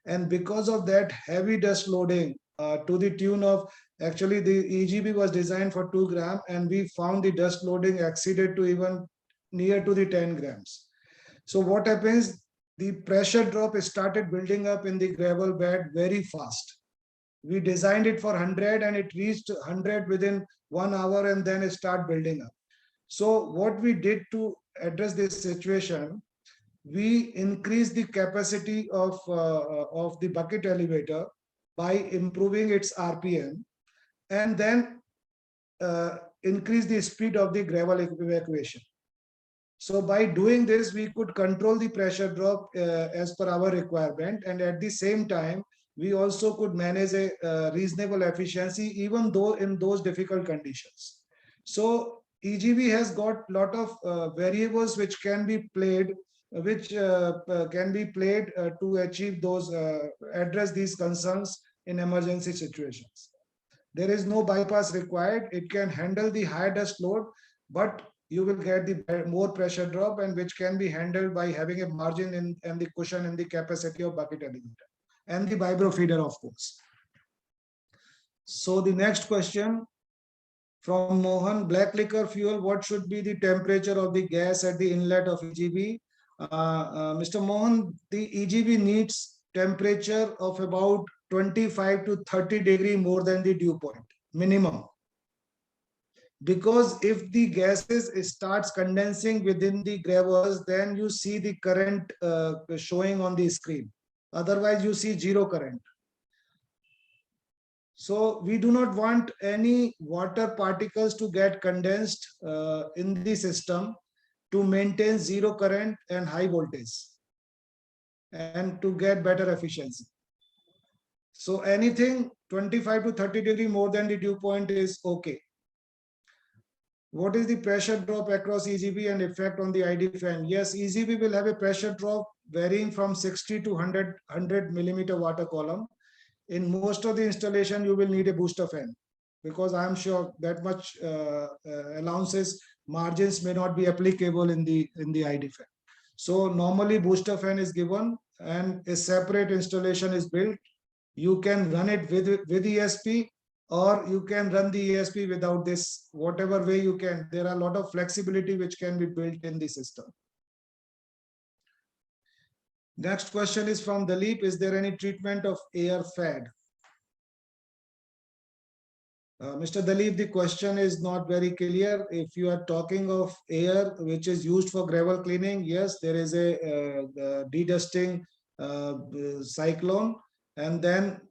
And because of that heavy dust loading to the tune of, actually the EGB was designed for 2 gram and we found the dust loading exceeded to even near to the 10 grams. So what happens, the pressure drop started building up in the gravel bed very fast. We designed it for 100 and it reached 100 within 1 hour and then it start building up. So what we did to address this situation, we increased the capacity of the bucket elevator by improving its RPM and then increase the speed of the gravel evacuation. So by doing this, we could control the pressure drop as per our requirement, and at the same time, we also could manage a reasonable efficiency even though in those difficult conditions. So EGV has got lot of variables which can be played, to achieve those, address these concerns in emergency situations. There is no bypass required. It can handle the high dust load, but you will get the more pressure drop, and which can be handled by having a margin in and the cushion in the capacity of bucket elevator and the vibro feeder, of course. So the next question from Mohan: black liquor fuel, what should be the temperature of the gas at the inlet of EGB? Mr. Mohan, the EGB needs temperature of about 25 to 30 degree more than the dew point minimum, because if the gases starts condensing within the gravels, then you see the current showing on the screen, otherwise you see zero current. So we do not want any water particles to get condensed in the system to maintain zero current and high voltage and to get better efficiency. So anything 25 to 30 degree more than the dew point is okay. What is the pressure drop across EGB and effect on the ID fan? Yes, EGB will have a pressure drop varying from 60 to 100 millimeter water column. In most of the installation, you will need a booster fan, because I'm sure that much allowances margins may not be applicable in the ID fan. So normally booster fan is given and a separate installation is built. You can run it with ESP, or you can run the ESP without this, whatever way you can. There are a lot of flexibility which can be built in the system. Next question is from Dalip: is there any treatment of air fed? Mr. Dalip, the question is not very clear. If you are talking of air which is used for gravel cleaning, yes, there is a dedusting cyclone, and then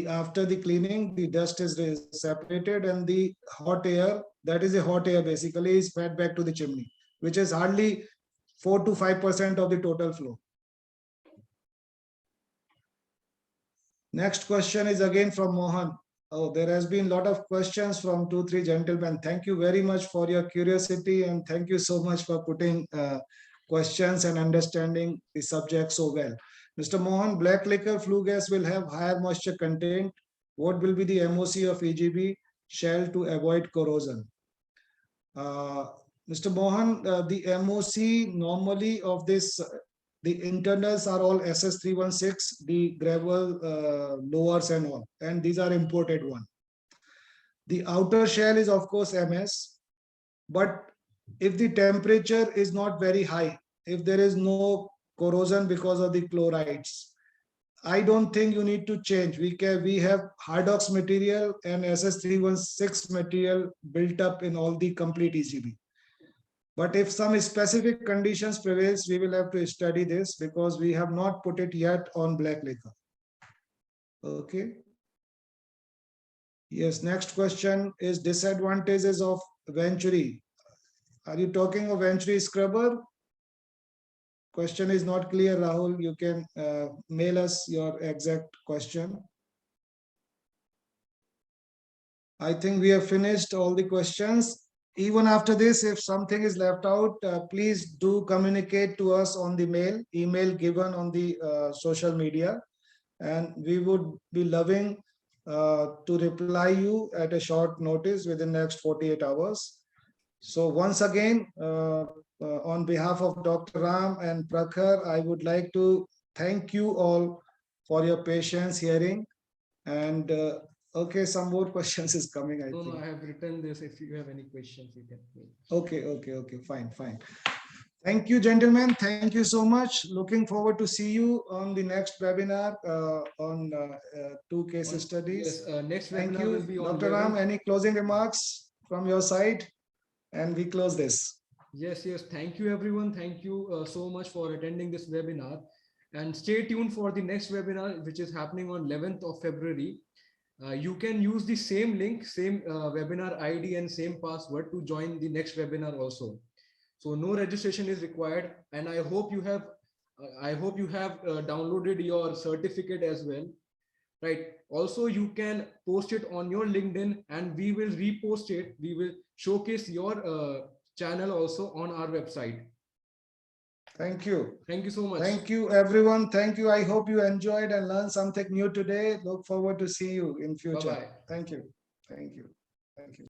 after the cleaning, the dust is separated, and the hot air, that is a hot air basically, is fed back to the chimney, which is hardly 4 to 5% of the total flow. Next question is again from Mohan. Oh, there has been a lot of questions from 2-3 gentlemen. Thank you very much for your curiosity, and thank you so much for putting questions and understanding the subject so well. Mr. Mohan, black liquor flue gas will have higher moisture content. What will be the MOC of EGB shell to avoid corrosion? Mr. Mohan, the MOC normally of this, the internals are all SS316, the gravel lowers and all, and these are imported one. The outer shell is of course MS, but if the temperature is not very high, if there is no corrosion because of the chlorides, I don't think you need to change. We have Hardox material and SS316 material built up in all the complete EGB. But if some specific conditions prevails, we will have to study this, because we have not put it yet on black liquor. Okay. Yes, next question is disadvantages of Venturi. Are you talking of entry scrubber? Question is not clear, Rahul. You can mail us your exact question. I think we have finished all the questions. Even after this, if something is left out, please do communicate to us on the email given on the social media, and we would be loving to reply you at a short notice within next 48 hours. So once again, on behalf of Dr. Ram and Prakhar, I would like to thank you all for your patience hearing. And okay, some more questions is coming, I No, think. I have written this. If you have any questions, you can. Okay, fine. Thank you, gentlemen. Thank you so much. Looking forward to see you on the next webinar on two case studies. Yes, next Thank webinar will you, be on Dr. Ram. 11th. Any closing remarks from your side? And we close this. Yes. Thank you, everyone. Thank you so much for attending this webinar. And stay tuned for the next webinar, which is happening on 11th of February. You can use the same link, same webinar ID and same password to join the next webinar also. So no registration is required. And I hope you have downloaded your certificate as well. Right. Also, you can post it on your LinkedIn and we will repost it. We will showcase your channel also on our website. Thank you. Thank you so much. Thank you, everyone. Thank you. I hope you enjoyed and learned something new today. Look forward to see you in future. Bye-bye. Thank you. Thank you. Thank you.